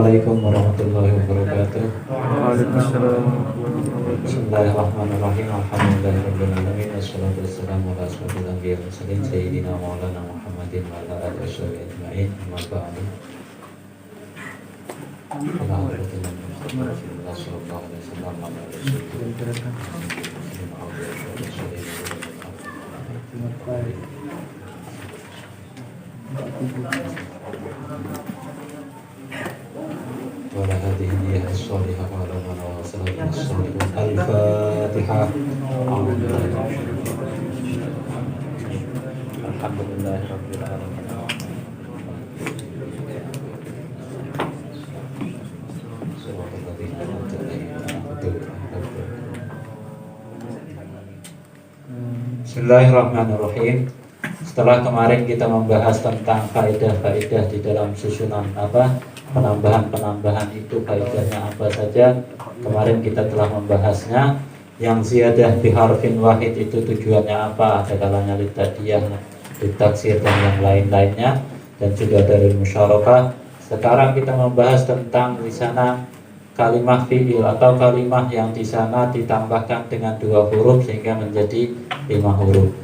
Assalamualaikum warahmatullahi wabarakatuh. Waalaikumsalam. Bismillahirrahmanirrahim. Alhamdulillahirabbil alamin wassalatu wassalamu ala asyrofil anbiya'i wal mursalin sayyidina maulana Muhammadin wa ala alihi washabihi ajma'in. Amma ba'du. Rasulullah sallallahu alaihi wasallam. وعلى هذه النية الصالحة وعلى من وصلنا الصالحون. الفاتحة. الحمد لله رب العالمين. Bismillahirrahmanirrahim. Setelah kemarin kita membahas tentang faedah-faedah di dalam susunan penambahan itu faedahnya apa saja. Kemarin kita telah membahasnya. Yang ziyadah biharfin wahid itu tujuannya apa? Ada kalanya litadiyah, litaksir dan yang lain-lainnya, dan juga dari musyarakah. Sekarang kita membahas tentang di sana kalimah fi'il atau kalimah yang di sana ditambahkan dengan 2 huruf sehingga menjadi 5 huruf.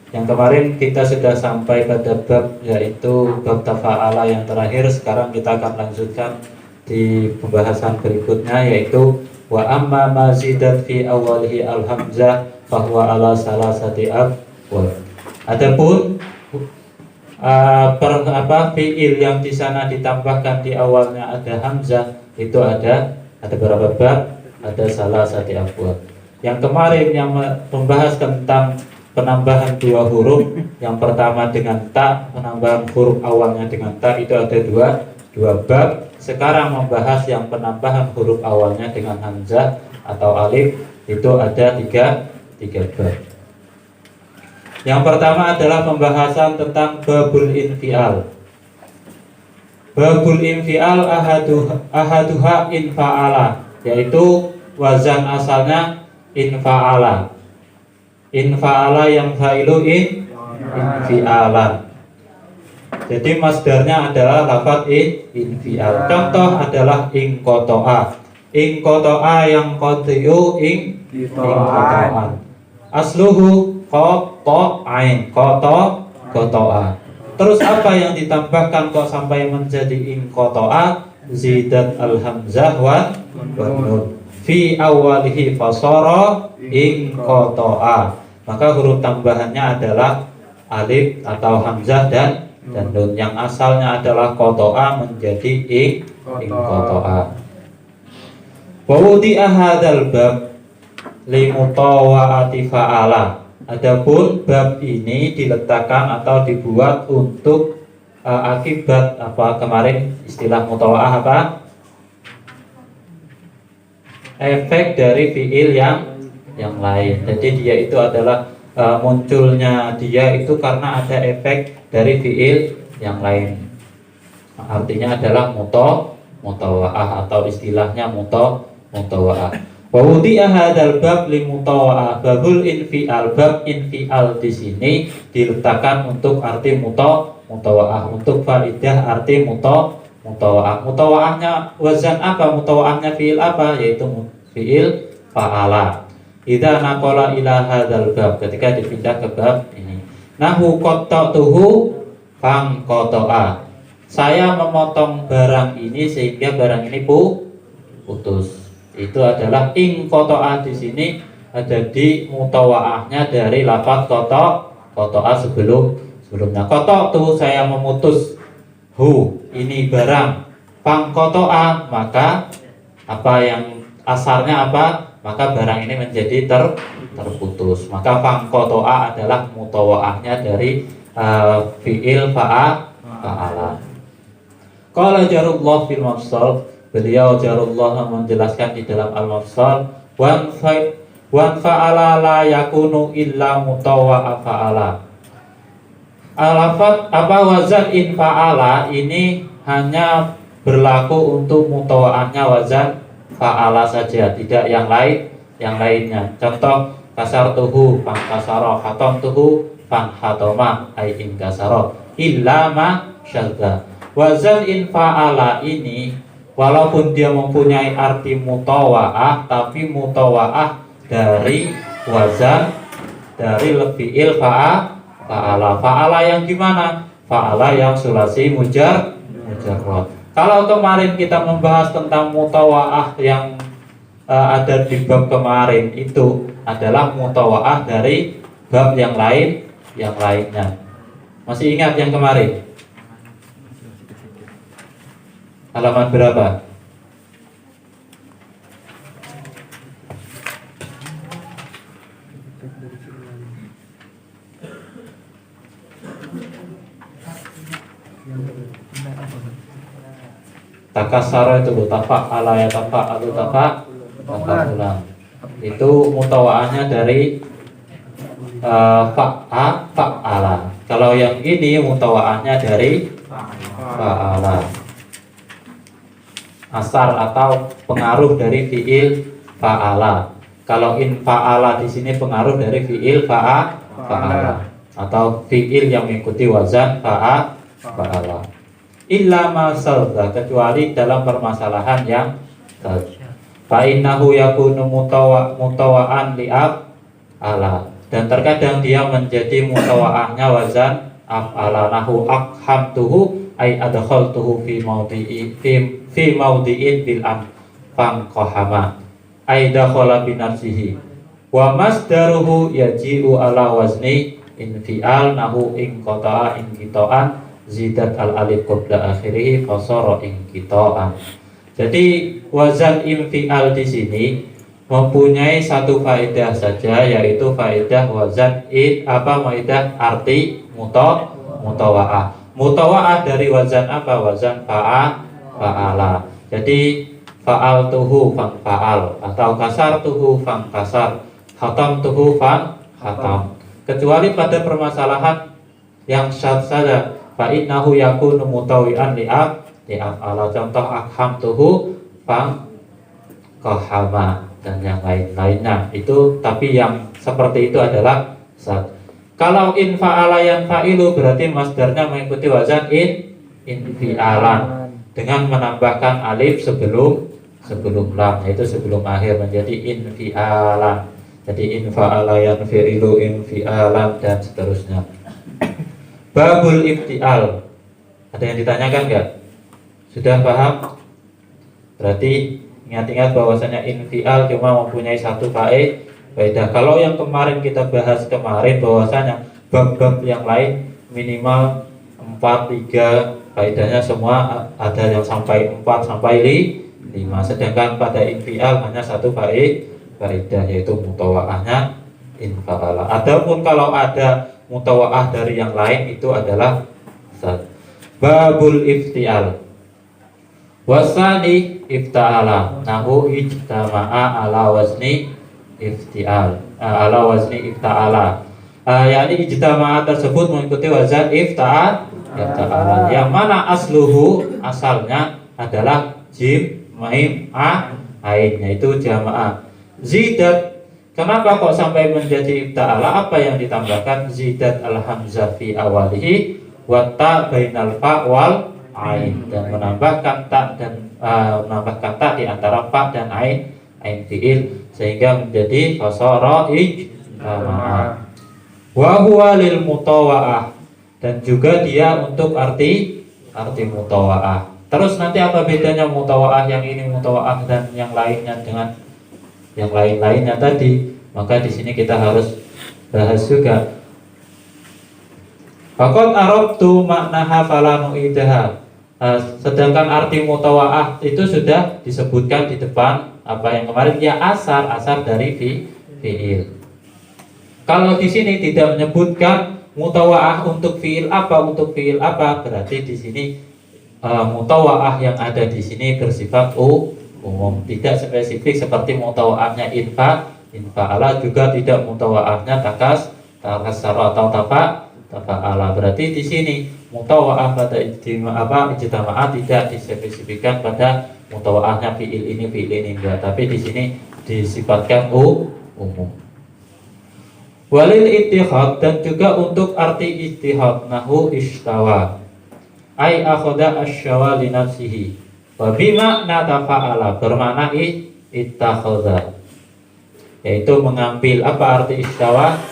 Yang kemarin kita sudah sampai pada bab, yaitu bab tafa'ala yang terakhir. Sekarang kita akan lanjutkan di pembahasan berikutnya, yaitu wa amma mazidat fi awalihi al-hamzah fahuwa ala salasati abwab. Adapun fi'il yang di sana ditambahkan di awalnya ada hamzah, itu ada berapa bab? Ada salasati abwab. Yang kemarin yang membahas tentang penambahan 2 huruf, yang pertama dengan ta, penambahan huruf awalnya dengan ta, itu ada dua bab. Sekarang membahas yang penambahan huruf awalnya dengan hamzah atau alif, itu ada tiga bab. Yang pertama adalah pembahasan tentang babul infial. Babul infial ahaduha infa'ala, yaitu wazan asalnya infa'ala. Infa'ala yang fa'ilu infi'alan. Jadi masdarnya adalah lafaz infi'al. Contoh adalah inqoto'a. Inqoto'a yang qati'u inqoto'an. Asluhu qota'ain, qota'ain. Terus apa yang ditambahkan kok sampai menjadi inqoto'a? Zidat al-hamzah wa nun fi awalihi fasara inqoto'a. Maka huruf tambahannya adalah alif atau hamzah dan nun. Yang asalnya adalah qoto'a menjadi inqoto'a. Wa wudi'a hadzal bab limutawa'ati fa'ala. Adapun bab ini diletakkan atau dibuat untuk akibat apa? Kemarin istilah mutawa'ah apa? Efek dari fiil yang lain. Jadi dia itu adalah munculnya dia itu karena ada efek dari fiil yang lain. Artinya adalah mutawa'ah atau istilahnya mutawa'ah. Wa wudi'a hadzal bab li mutawa'ah. Babul infial, bab infial di sini diletakkan untuk arti mutawa'ah, untuk faidah arti mutawa'ah. Mutawa'ahnya wazan apa? Mutawa'ahnya fiil apa? Yaitu fiil fa'ala. Idza naqala ila hadzal bab, ketika dipindah ke bab ini. Nahu qatta'tuhu fangqata'a. Saya memotong barang ini sehingga barang ini putus. Itu adalah inqata'a. Di sini ada di mutawa'ahnya dari lafaz qata'a sebelumnya. Qata'tu, saya memutus. Hu, ini barang. Fangqata'a, maka apa yang asalnya apa? Maka barang ini menjadi terputus. Maka fangqata'a adalah mutawa'ahnya dari fi'il fa'ala. Qala jarullah fil mafsal, beliau jarullah menjelaskan di dalam al-mafsal, wan fa'ala la yakunu illa mutawa'a fa'ala. Alafat apa wazan in fa'ala ini hanya berlaku untuk mutawa'ahnya wazan fa'ala saja, tidak yang lainnya. Contoh kasartuhu fan kasara, khatamtuhu fan khatama, ai in kasara illa ma syadza. Wazan in fa'ala ini walaupun dia mempunyai arti mutawa'ah, tapi mutawa'ah dari wazan dari fi'il fa'ala. Fa'ala yang gimana? Fa'ala yang sulasi mujarrad. Kalau kemarin kita membahas tentang mutawa'ah yang ada di bab kemarin, itu adalah mutawa'ah dari bab yang lainnya. Masih ingat yang kemarin? Halaman berapa? Takasara itu tafa'ala ya tafa'alu tafa'ulang. Itu mutawa'ahnya dari fa'ala. Kalau yang ini mutawa'ahnya dari fa'ala. Asar atau pengaruh dari fi'il fa'ala. Kalau in fa'ala di sini pengaruh dari fi'il fa'ala atau fi'il yang mengikuti wazan fa'ala. Illa ma salda, kecuali dalam permasalahan yang fa innahu yakunu mutawa'an li'af'ala, dan terkadang dia menjadi mutawa'ahnya wazan af'ala. Nahu akhamtuhu ay adkhaltuhu fi mawdi'in bil fanqahama ay dakhala bi nafsihi, wa masdaruhu yaji'u ala wazni infial nahu inqata'a inqita'an zidat al alif qabla akhirih fasara inqita'an. Jadi wazan infial di sini mempunyai satu faedah saja, yaitu faedah wazan faedah arti mutawa'ah. Mutawa'ah dari wazan apa? Wazan fa'ala. Jadi fa'al tuhu fan fa'al, atau kasar tuhu fan kasar, khatam tuhu fan khatam. Kecuali pada permasalahan yang syad saja, fa innahu yakunu mutawi'an li'af'ala. Contoh akham tuhu fan kahama dan yang lain-lainnya itu, tapi yang seperti itu adalah syad. Kalau in fa'ala yang fa'ilu berarti masdarnya mengikuti wazan infi'alan dengan menambahkan alif sebelum lam, yaitu sebelum akhir, menjadi infi'alan. Jadi in fa'ala yang fa'ilu infi'alan dan seterusnya. Babul ibtial. Ada yang ditanyakan enggak? Sudah paham? Berarti ingat-ingat bahwasanya infial cuma mempunyai satu faedah. Kalau yang kemarin kita bahas bahwasanya bab-bab yang lain minimal 4, 3 faedahnya semua ada yang sampai 4 sampai 5. Sedangkan pada infial hanya satu faedah, yaitu mutawa'ahnya infa'ala. Adapun kalau ada mutawa'ah dari yang lain itu adalah babul iftial. Wasani ifta'ala nahu ijtama'a ala wazni iftial, ala wazni ifta'ala. yakni ijtama'a tersebut mengikuti wazan ifta'ala, yang mana asluhu asalnya adalah jim mim ain, yaitu jamaah. Zidat, kenapa kok sampai menjadi ifta'ala? Apa yang ditambahkan? Zidat al-hamzah fi awalihi wa ta bainal fa wal ain, dan menambahkan ta di antara fa dan ain fi'il, sehingga menjadi fasara ijtama'a. Wa huwa lil mutawa'ah, dan juga dia untuk arti mutawa'ah. Terus nanti apa bedanya mutawa'ah yang ini mutawa'ah dan yang lainnya dengan yang lain-lainnya tadi? Maka di sini kita harus bahas juga. Faqad arabtu maknaha fala nu'idaha. Sedangkan arti mutawa'ah itu sudah disebutkan di depan apa yang kemarin, ya asar dari fi'il. Kalau di sini tidak menyebutkan mutawa'ah untuk fi'il apa, berarti di sini mutawa'ah yang ada di sini bersifat umum, tidak spesifik seperti mutawa'ahnya infa'ala, juga tidak mutawa'ahnya takasara atau tafa'ala. Berarti di sini mutawa'ah pada ijtima'ah tidak dispesifikkan pada mutawa'ahnya fi'il ini enggak, tapi di sini disifatkan umum. Walil ittihad, dan juga untuk arti ittihad nahu istawa ay akhoda asyawa li nafsihi, Wa bimakna tafa'ala bermakna ittakhadha, yaitu mengambil. Apa arti istawa?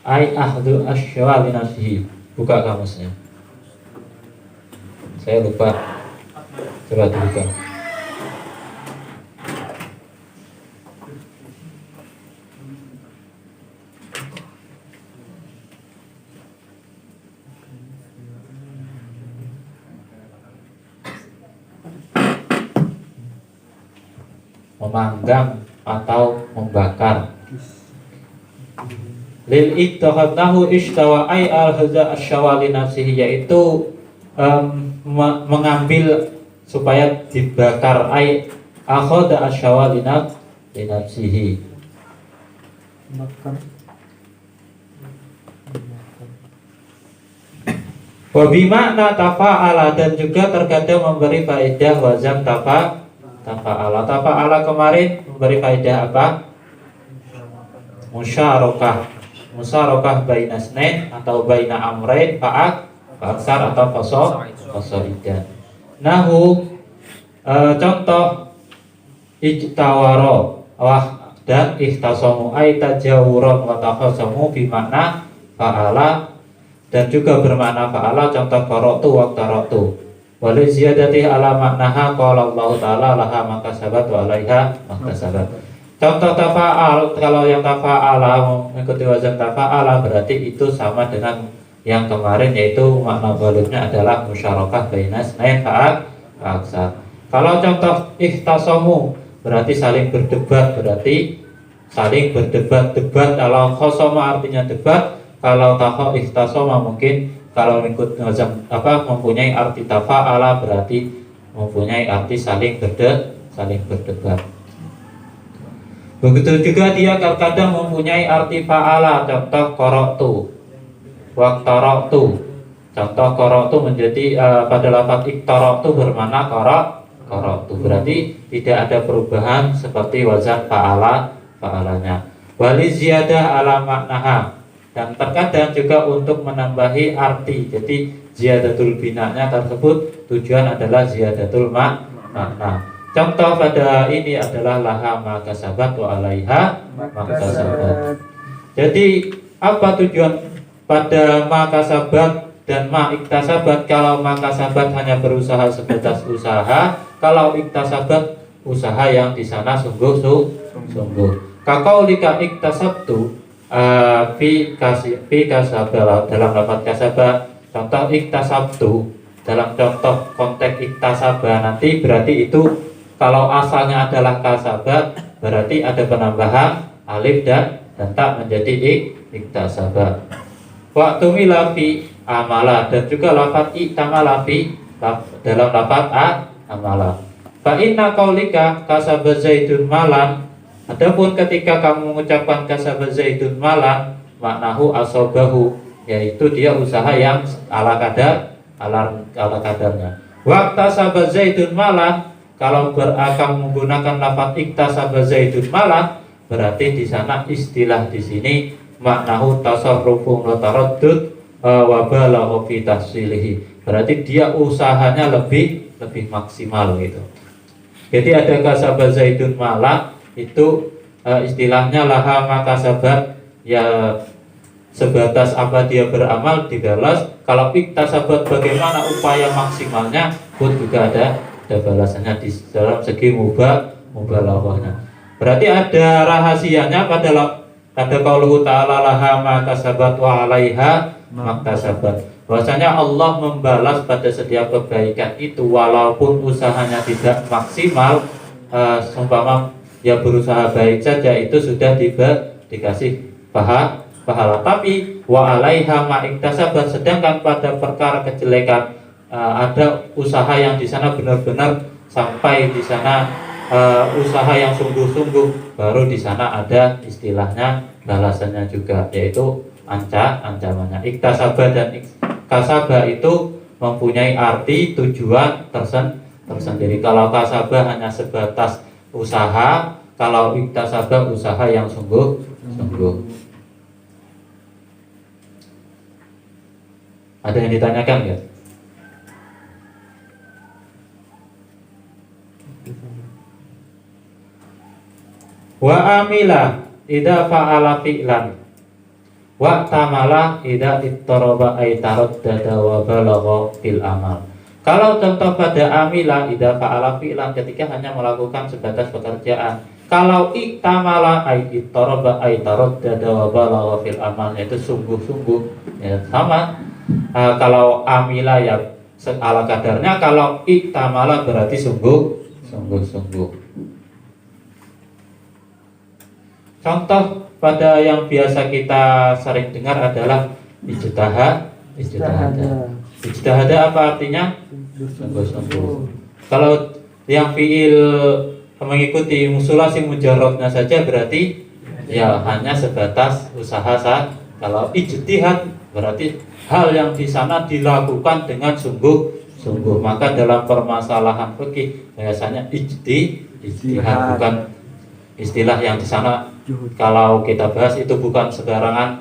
Ai ahdu asyawa li nafsihi. Buka kamusnya. Saya lupa. Coba dibuka. Memanggang atau membakar. Lil ittahadahu istawa ay al-hadza asyawa li nafsihi, yaitu mengambil supaya dibakar, ay akhadha asyawa li nafsihi. Wa bimakna tafa'ala, dan juga terkadang memberi faedah wazan tafa'ala. Tafa'ala kemarin memberi faedah apa? Musyarakah baina snain atau baina amrain fa'aksar atau fasolidan. Nahu contoh ijtawaro dan ihtasamu ay tajawuran wa takhasamu bimakna fa'ala, dan juga bermakna fa'ala. Contoh qara'tu wa qara'tu. Wali ziyadati ala maknaha qala Allah ta'ala laha makasabat wa alaiha makasabat. Contoh tafa'al, kalau yang tafa'ala mengikuti wazan tafa'ala berarti itu sama dengan yang kemarin, yaitu makna balutnya adalah musyarakah baina snain fa'aksar. Kalau contoh ihtasamu berarti saling berdebat, debat. Kalau khosoma artinya debat, kalau ihtasama mungkin kalau mengikut wazan mempunyai arti tafa'ala berarti mempunyai arti saling berdebat. Begitu juga dia kadang mempunyai arti fa'ala. Contoh qara'tu wa qara'tu. Contoh qara'tu menjadi pada lafaz iktara'tu bermakna qara'tu. Berarti tidak ada perubahan seperti wazan fa'alanya. Wali ziyadah ala maknaha, dan terkadang juga untuk menambahi arti. Jadi ziyadatul bina'nya tersebut tujuan adalah ziyadatul makna. Contoh pada ini adalah laha makasabat wa alaiha makasabat. Jadi apa tujuan pada makasabat dan iktasabat? Kalau makasabat hanya berusaha sebatas usaha, kalau iktasabat usaha yang di sana sungguh. Kaqaulika iktasabtu fi kasabah, dalam lafaz kasabah. Contoh iktasabtu dalam contoh konteks iktasabah nanti berarti itu kalau asalnya adalah kasabah berarti ada penambahan alif dan tak menjadi iktasabah. Waktu milafi amala, dan juga lafaz iktamala fi dalam lafaz amala. Fa inna qaulika kasaba zaidun malan, adapun ketika kamu mengucapkan kasaba zaidun malan, maknahu asobahu, yaitu dia usaha yang ala kadarnya. Waqtasaba zaidun malan, kalau akan menggunakan lafaz iktasaba zaidun malan berarti di sana istilah di sini maknahu tasarrufun wa taraddud wa balagha fi tahsilihi, berarti dia usahanya lebih maksimal gitu. Jadi ada kasaba zaidun malan itu istilahnya laha makasabat, ya sebatas apa dia beramal dibalas. Kalau iktasabat bagaimana upaya maksimalnya pun juga ada balasannya di dalam segi mubalaghahnya. Berarti ada rahasianya pada qauluhu ta'ala laha makasabat wa 'alaiha maktasabat. Bahwasanya Allah membalas pada setiap kebaikan itu walaupun usahanya tidak maksimal. Seumpama ya berusaha baik saja itu sudah dikasih pahala. Tapi wa 'alaiha maktasabat, sedangkan pada perkara kejelekan ada usaha yang di sana benar-benar sampai di sana usaha yang sungguh-sungguh, baru di sana ada istilahnya balasannya juga, yaitu ancamannya. Iktasabah dan kasabah itu mempunyai arti tujuan tersendiri. Kalau kasabah hanya sebatas usaha, kalau iktasabah usaha yang sungguh-sungguh. Ada yang ditanyakan ya? Wa amila idza fa'ala fi'lan wa tamala idza ittaraba ay taraddada wa balagha fil amal. Kalau contoh pada amila idza fa'ala fi'lan ketika hanya melakukan sebatas pekerjaan. Kalau iktamala ay ittaraba ay taraddada wa balagha fil amal, yaitu sungguh-sungguh, ya sama. Kalau amila ya ala kadarnya, kalau iktamala berarti sungguh-sungguh. Contoh pada yang biasa kita sering dengar adalah ijtihad. Ijtihad apa artinya? Sungguh-sungguh. Kalau yang fiil mengikuti musulasi mujarrodnya saja berarti ya hanya sebatas usaha saja. Kalau ijtihad berarti hal yang di sana dilakukan sungguh-sungguh. Maka dalam permasalahan fikih biasanya ijtihad bukan istilah yang di sana. Kalau kita bahas itu bukan sembarangan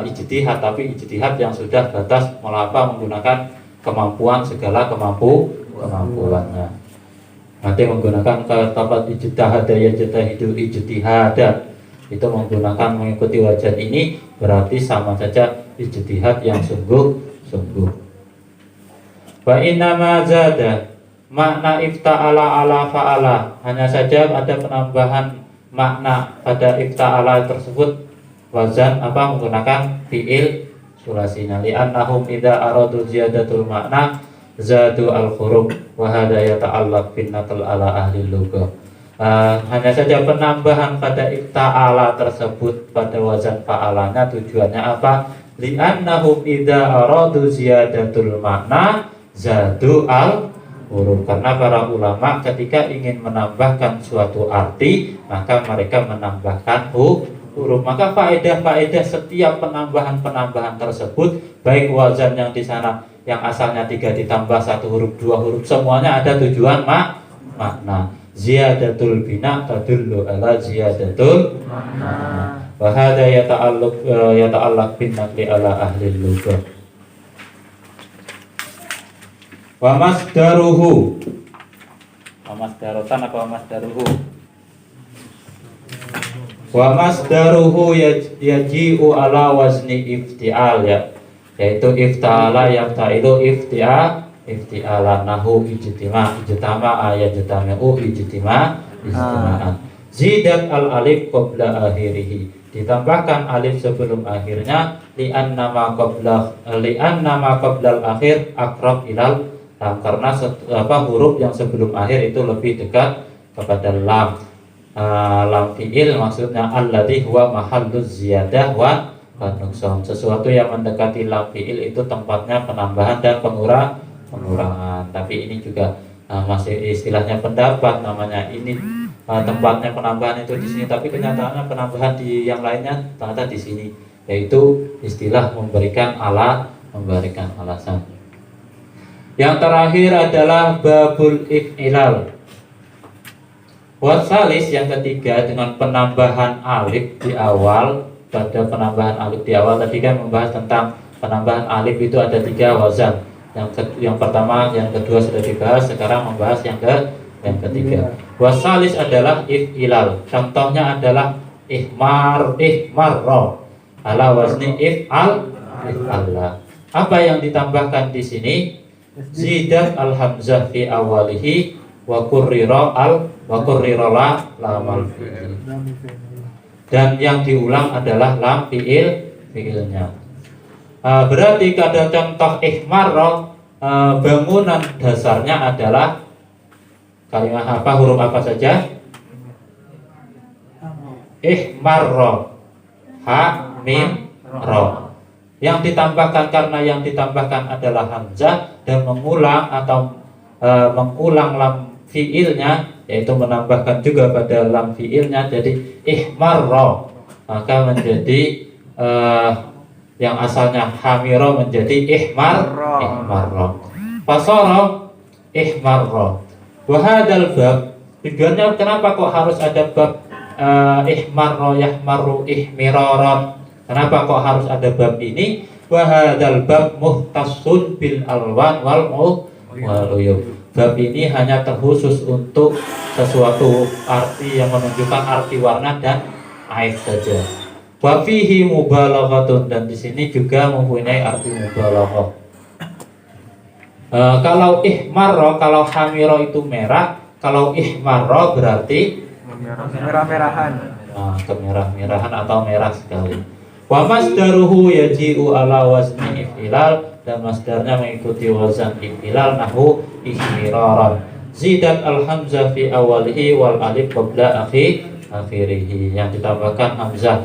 ijtihad, tapi ijtihad yang sudah batas menggunakan kemampuan segala kemampuannya. Nanti menggunakan kata ijtihad yajtahidu ijtihada, itu menggunakan mengikuti wajan ini berarti sama saja ijtihad yang sungguh-sungguh. Wa innama zada makna ifta'ala ala fa'ala, hanya saja ada penambahan makna pada ifta'ala tersebut wazan menggunakan fi'il sulasinya. Li'annahum idza aradu ziyadatul makna zadu al-huruf wa hada yata'allaq bin naql ala ahli lughah. Hanya saja penambahan pada ifta'ala tersebut pada wazan fa'alanya tujuannya apa? Li'annahum idza aradu ziyadatul makna zadu al-huruf, karena para ulama ketika ingin menambahkan suatu arti maka mereka menambahkan huruf. Maka faedah-faedah setiap penambahan tersebut, baik wazan yang di sana yang asalnya 3 ditambah 1 huruf 2 huruf, semuanya ada tujuan makna. Ziyadatul bina tadullu ala ziyadatul makna. Wa hadza yata'allaq bin naqli ala ahli lughah. Wa masdaruhu. Wa masdarutan apa masdaruhu? Wa masdaruhu yaji'u ala wazni ifti'al, ya, yaitu ifta'ala yafta'ilu ifti'ala nahu ijtama yajtami'u ijtima'an. Zidat al alif qabla akhirih, ditambahkan alif sebelum akhirnya, li'anna ma qabla al akhir aqrab ilal lam, karena huruf yang sebelum akhir itu lebih dekat kepada lam. Lam fi'il maksudnya alladhi huwa mahalluz ziyadah wa nuqsan, sesuatu yang mendekati lam fi'il itu tempatnya penambahan dan pengurangan. Tapi ini juga masih istilahnya pendapat, namanya ini tempatnya penambahan itu di sini, tapi kenyataannya penambahan di yang lainnya ternyata di sini, yaitu istilah memberikan alasan. Yang terakhir adalah babul if'ilal. Wasalis yang ketiga dengan penambahan alif di awal. Pada penambahan alif di awal tadi kan membahas tentang penambahan alif itu ada 3 wazan. Yang pertama, yang kedua sudah dibahas, sekarang membahas yang ketiga. Wasalis adalah if'ilal. Contohnya adalah ihmarro ala wazni if'alla. Apa yang ditambahkan di sini? Zidat al-hamzah fi awalihi wa kurrira la lamal fi'il. Dan yang diulang adalah lam fi'ilnya. Berarti pada contoh ihmarro, bangunan dasarnya adalah kalimat apa, huruf apa saja? Ihmarro, ha mim ro. Yang ditambahkan, karena yang ditambahkan adalah hamzah dan mengulang mengulang lam fiilnya, yaitu menambahkan juga pada lam fiilnya, jadi ihmarro, maka menjadi yang asalnya hamiro menjadi ihmarro. Fasara ihmarro. Wahadal bab, tujuannya kenapa kok harus ada bab ihmarro, yahmaru, ihmiroron? Kenapa kok harus ada bab ini? Wahadal bab muhtasun bil alwan wal uyub. bab ini hanya terkhusus untuk sesuatu arti yang menunjukkan arti warna dan aib saja. Wa fihi mubalaghatun, dan di sini juga mempunyai arti mubalaghah. Kalau ihmarra, kalau hamiro itu merah, kalau ihmarra berarti merah-merahan. kemerah-merahan atau merah sekali. Wa masdaruhu yaji'u ala wazni if'ilal, dan masdarnya mengikuti wazan if'ilal nahu ihmiraran. Zidat al-hamzah fi awalihi wal alif qabla akhirihi, yang ditambahkan hamzah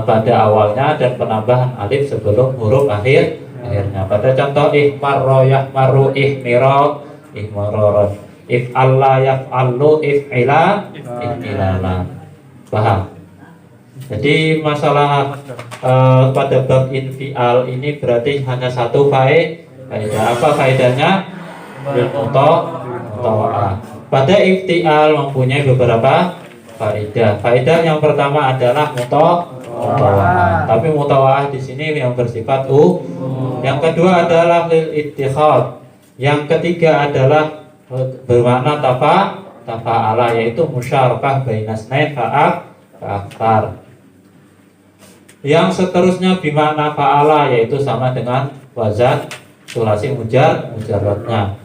pada awalnya dan penambahan alif sebelum huruf akhirnya. Pada contoh ihmarra yahmaru ihmiraran, if'alla yaf'allu if'ilalan. Paham? Jadi masalah pada bab infial ini berarti hanya satu faedah. Apa faedahnya? Mutawa'ah. Pada iftial mempunyai beberapa faedah. Faedah yang pertama adalah mutawa'ah. Tapi mutawa'ah di sini yang bersifat Yang kedua adalah lil ittikhad. Yang ketiga adalah bermakna tafa'ala, yaitu musyarakah bainas nain fa'aktar. Yang seterusnya bimakna fa'ala, yaitu sama dengan wazan sulasi mujarradnya.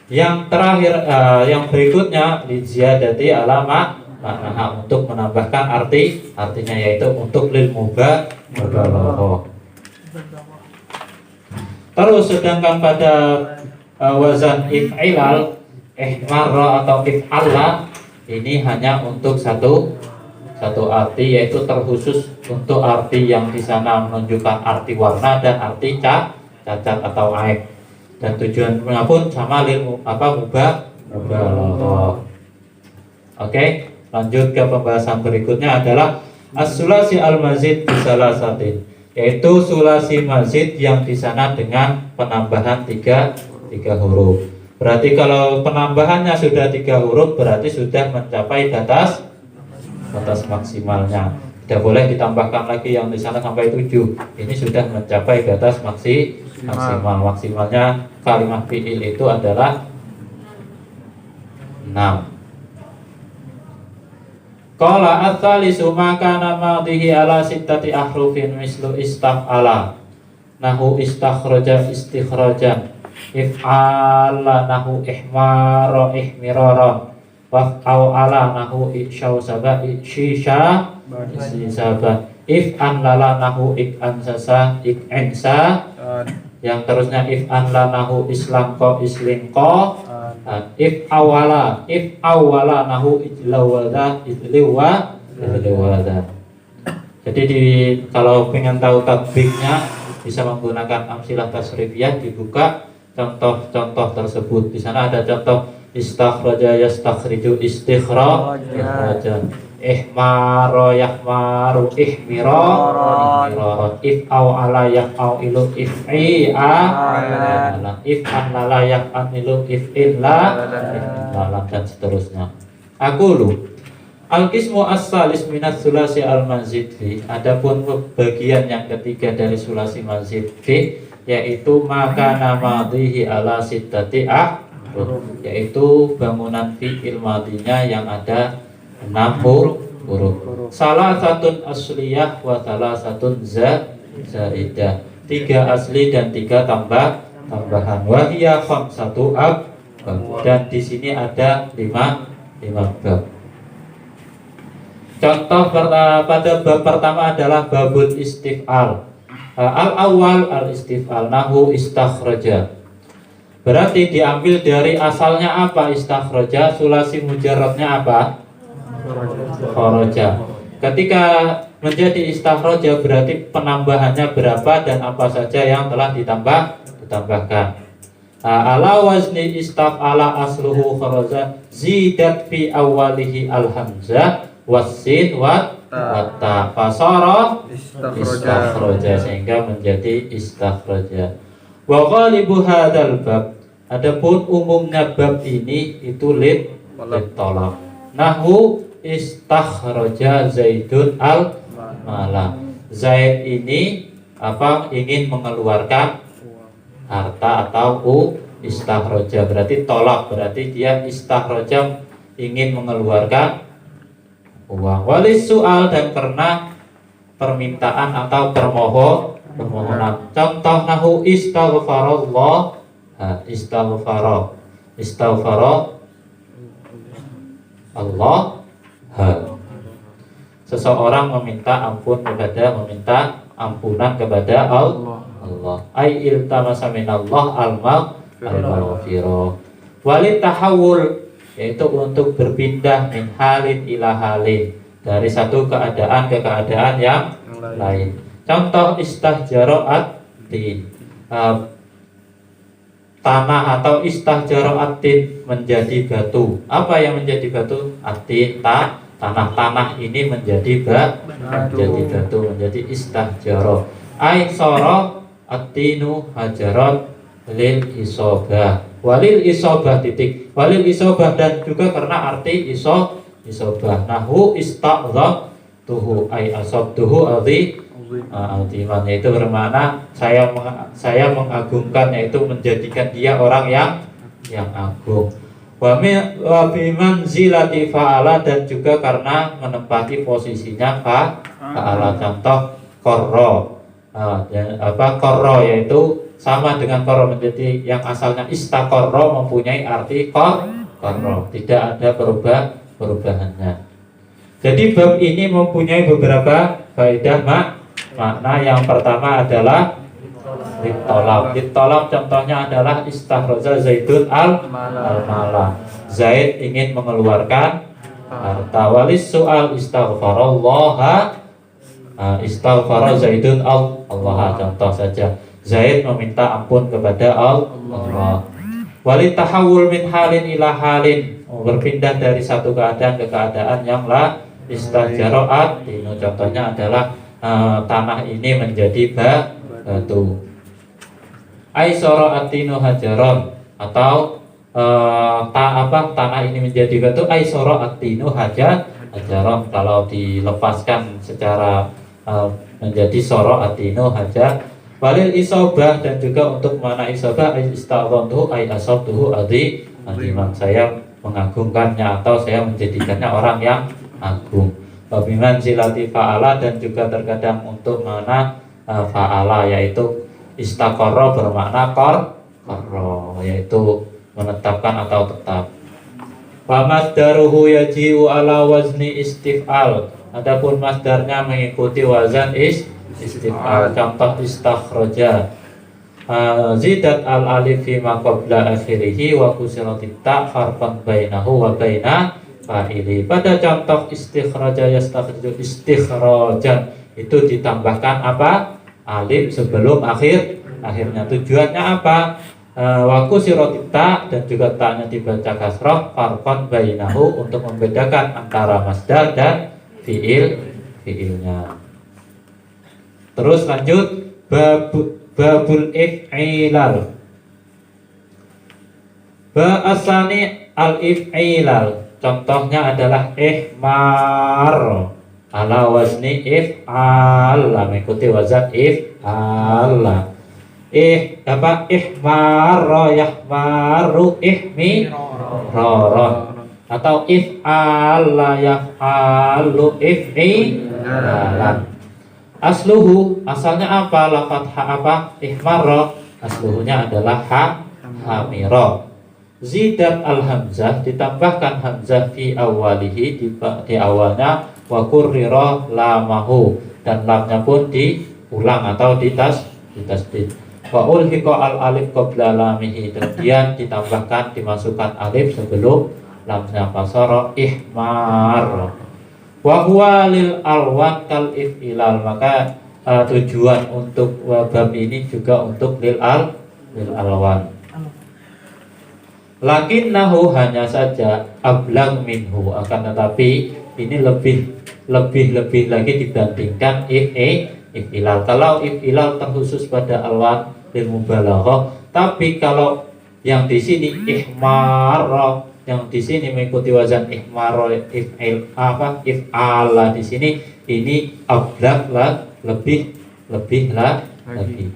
Yang terakhir, yang berikutnya lidziyadati ala makna, untuk menambahkan artinya, yaitu untuk lil mubalaghah. Terus sedangkan pada wazan if'ilal, ihmarra atau if'alla, ini hanya untuk satu arti, yaitu terkhusus untuk arti yang di sana menunjukkan arti warna dan arti cacat atau aib, dan tujuannya pun sama mubalaghah. Oke, lanjut ke pembahasan berikutnya adalah as-sulasi al-mazid bisalasatin, yaitu sulasi mazid yang di sana dengan penambahan tiga huruf. Berarti kalau penambahannya sudah 3 huruf berarti sudah mencapai batas maksimalnya. Tidak boleh ditambahkan lagi yang di sana sampai 7. Ini sudah mencapai batas maksimal. Maksimalnya kalimat fi'il itu adalah 6. Qala ats-tsalisu ma kana madhihi ala sittati ahrufin mislu istaf'ala nahu istakhraja istikhrajan, if'ala nahu ihmara ihmiraran, waf'ala nahu ikshausaba ikshisha istisaba, if'an lala nahu ik'ansasa ik'ensa, yang terusnya if'an lanahu islamko islimko, if'awala nahu ijlawada ijliwada. Jadi kalau pengen tahu tatbiknya bisa menggunakan amsilah tasrifiyah, dibuka contoh-contoh tersebut. Di sana ada contoh istakhraja yastakhriju istikhrajan, ihmaro yahmaru ihmiran, if'au ala yaf'au ilu if'i'ala, if'an lala yaf'an ilu if'illa, dan seterusnya. Aqulu al-qismu as-salis minat sulasi al-mazid fi, adapun bagian yang ketiga dari sulasi mazid fi, yaitu maka namadhihi ala sittati yaitu bangunan fi'il madinya yang ada 6 huruf. Salah satun asliyah wa salah satun zaidah, 3 asli dan 3 tambahan. Wahiyya khamsatu ab, dan di sini ada 5 bab. Contoh pada bab pertama adalah babul istif'al. Al-awwal al-istif'al nahu istakhraja. Berarti diambil dari asalnya apa? Istakhraja, sulasi mujarradnya apa? Kharaja. Ketika menjadi istakhraja berarti penambahannya berapa dan apa saja yang telah ditambahkan. Ala wazni istaf'ala asluhu kharaja, zidat fi awalihi al-hamzah wasin wa ta fasara istakhraja, sehingga menjadi istakhraja. Wa ghalibu hadzal bab, adapun umumnya bab ini itu lid talab. Nahu istakhraja Zaidun al-mala, Zaid ini ingin mengeluarkan harta atau istakhroja berarti tolak, berarti dia istakhroja ingin mengeluarkan uang. Walis soal dan karena permintaan atau permohonan. Contoh nahu istaghfarallah, istaghfara Allah. Seseorang meminta ampunan kepada Allah. Ai iltamasa minallah al-maghfirah. Walit tahawul, yaitu untuk berpindah min halin ila halin, dari satu keadaan ke keadaan yang lain. Contoh istahjara'atin, tanah atau istahjara'atin menjadi batu. Apa yang menjadi batu? Atin, tanah ini menjadi batu, menjadi istahjara. Ai sara atinu hajarat lil isobah, walil isobah titik, walil isobah, dan juga karena arti isobah. Nahu ista'zam tuhu ay asabtuhu aldiman, yaitu bermakna saya mengagungkan, yaitu menjadikan dia orang yang agung. Wa bimanzilati fa'ala, dan juga karena menempati posisinya fa'ala. Contoh korro, korro yaitu sama dengan korro, menjadi yang asalnya istakorro mempunyai arti korro, tidak ada perubahannya. Jadi bab ini mempunyai beberapa faedah makna. Yang pertama adalah ditolak. Contohnya adalah istakhraja Zaidun al-mala. Zaid ingin mengeluarkan harta. Walis soal istaghfarallah, istaghfara Zaidun Allah. Contoh saja, Zaid meminta ampun kepada Allah. Walit tahawul min halin ila halin, berpindah dari satu keadaan ke keadaan yang lain. Istajaraat, contohnya adalah tanah ini menjadi batu. Aisoro atinu hajaron, atau tanah ini menjadi batu. Aisoro atinu hajaron, kalau dilepaskan secara menjadi soro atinu hajar. Walil isobah, dan juga untuk mana isobah, ista'adhantuhu ay asabtuhu adiman, saya mengagungkannya atau saya menjadikannya orang yang agung. Wabiman silati fa'ala, dan juga terkadang untuk mana fa'ala, yaitu istaqarra bermakna qarra, yaitu menetapkan atau tetap. Wa masdaruhu yaji'u ala wazni istif'al, adapun masdarnya mengikuti wazan istif'al. Contoh istakhraja, zidat al alif fi ma qabla akhirih wa kusiratit ta farqan bainahu wa baina fa'ili. Pada contoh istikhraja yastakhriju istikhrajan, itu ditambahkan apa? Alif sebelum akhirnya. Tujuannya apa? Wa kusiratit ta, dan juga ta'nya dibaca kasrah, farqan bainahu, untuk membedakan antara masdar dan fiilnya. Terus lanjut, babul if'ilal. Ba'asani al-if'ilal, contohnya adalah ihmar ala wazni if'al, mengikuti wazan if'al. Ihmar yahmaru ihmirara, atau if'al yaf'alu if'ilan. Asluhu, asalnya apa? La fathah apa? Ihmarra, asluhunya adalah hamira. Zidat al-hamzah, ditambahkan hamzah fi awalihi, di awalnya. Wa kurrira lamahu, dan lamnya pun diulang atau ditasdid. Wa ulhiqa al-alif qabla lamihi, kemudian ditambahkan, dimasukkan alif sebelum lamnya. Fasara ihmar. Wa huwa lil alwan kal if'ilal, maka tujuan untuk bab ini juga untuk lil alwan. Lakinnahu, hanya saja, ablang minhu, akan tetapi ini lebih lagi dibandingkan if'ilal. Kalau if'ilal terkhusus pada alwan lil mubalaghah, tapi kalau yang di sini ihmar, yang di sini mengikuti wazan ihmar, if'ala di sini, ini ablag lah, lebih lagi.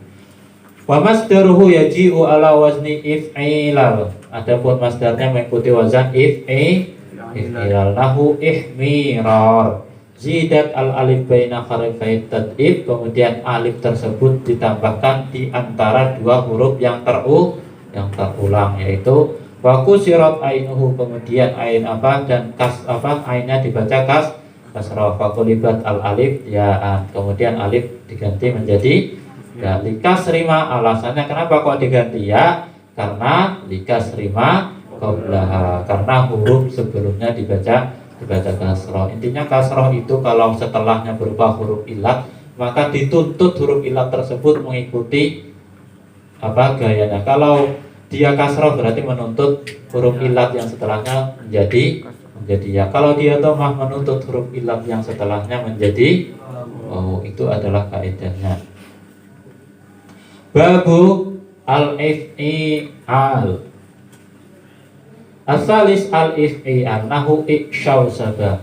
Wa masdaruhu yaji'u ala wazni if'ilal. Adapun masdarnya mengikuti wazan if'ilal. Nahu ihmirar. Zidat al alif baina harfai tad'ib, kemudian alif tersebut ditambahkan di antara dua huruf yang terulang, yaitu wa kusirat ainuhu, kemudian ain apa dan kas apa ainnya dibaca kasrah, faqulibat al alif ya, kemudian alif diganti menjadi ya. Likasrima, alasannya kenapa kok diganti ya? Karena likasrima qablaha, karena huruf sebelumnya dibaca kasroh. Intinya kasroh itu kalau setelahnya berupa huruf ilat, maka dituntut huruf ilat tersebut mengikuti apa gayanya. Kalau dia kasroh berarti menuntut huruf ilat yang setelahnya menjadi ya. Kalau dia domah menuntut huruf ilat yang setelahnya menjadi itu adalah kaidahnya. Babu al-if'al. Asalis al-if'al nahu ikshaw sabah.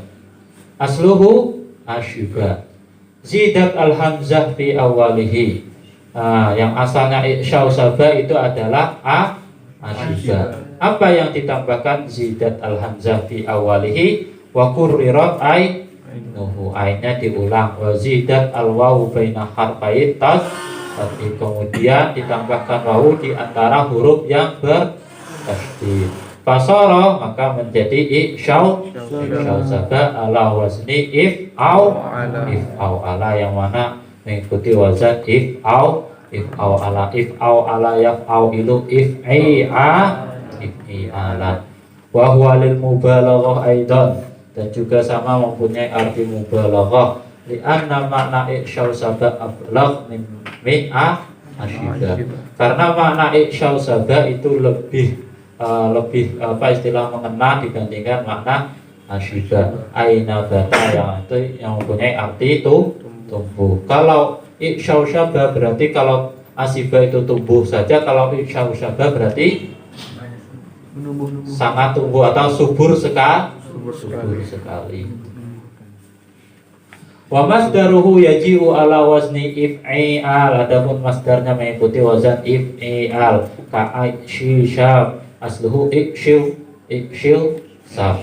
Asluhu ashiba. Zidat al-hamzah fi awalihi. Yang asalnya ikshaw sabah itu adalah ashiba. Apa yang ditambahkan zidat al-hamzah fi awalihi wa kurrirat ainuhu, ainnya diulang, wa zidat al-wawu baina harfai kemudian ditambahkan wawu di antara huruf yang bertasydid. Fasara, maka menjadi ikshaw sabah ala wazni if'au ala, yang mana mengikuti wazan if'au ala yaf'au ilu if'i'alan wa huwa lil mubalaghah aidan, dan juga sama mempunyai arti mubalaghah, li'anna makna ikshaw sabah ablagh min ashiba, karena makna ikshaw sabah itu lebih apa istilah mengena dibandingkan makna ashiba aina bata, yang itu yang mempunyai arti itu tumbuh. Kalau ikshaw sabah berarti kalau ashiba itu tumbuh saja, kalau ikshaw sabah berarti sangat tumbuh atau subur sekali. Wa masdaruhu yaji'u ala wazni if'al. Adapun masdarnya mengikuti wazan if'al. Ka'ishishab, asluhu ikshil sab.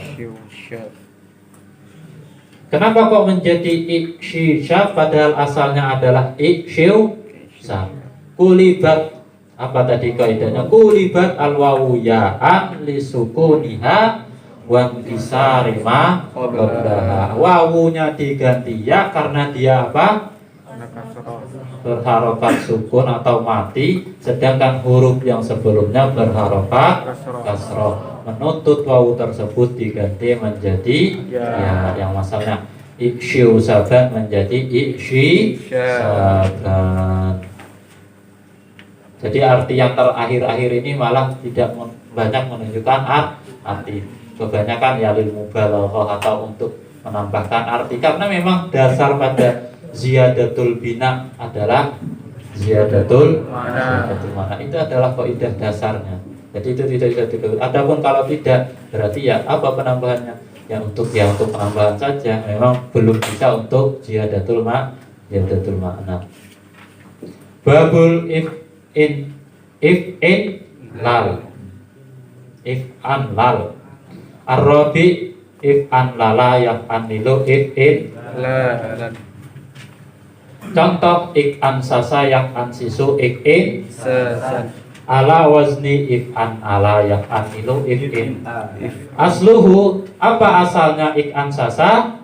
Kenapa kok menjadi ikshishab padahal asalnya adalah ikshil sab? Kulibat, apa tadi kaidahnya? Kulibat al-wawu ya'an li sukuniha wan kisarima qablaha. Wawunya diganti ya karena dia apa? Berharokat sukun atau mati, sedangkan huruf yang sebelumnya berharokat kasroh. Menuntut wawu tersebut diganti menjadi ya, yang masalahnya iksyu saban menjadi ikshi saban. Jadi arti yang terakhir-akhir ini malah tidak banyak menunjukkan arti. Kebanyakan ya lil mubalaghah atau untuk menambahkan arti, karena memang dasar pada ziyadatul bina adalah ziyadatul mana. Itu adalah kaidah dasarnya. Jadi itu tidak bisa diketahui. Adapun kalau tidak, berarti ya apa penambahannya? Ya untuk penambahan saja. Memang belum bisa untuk ziyadatul makna. Babul if an lal. Ar-rabi if an lala yaf'an nilu if in la. Contoh ik an sasa yaf'an sisu ik in ala wazni if an ala yaf'an nilu if in. Asluhu, apa asalnya ik an sasa?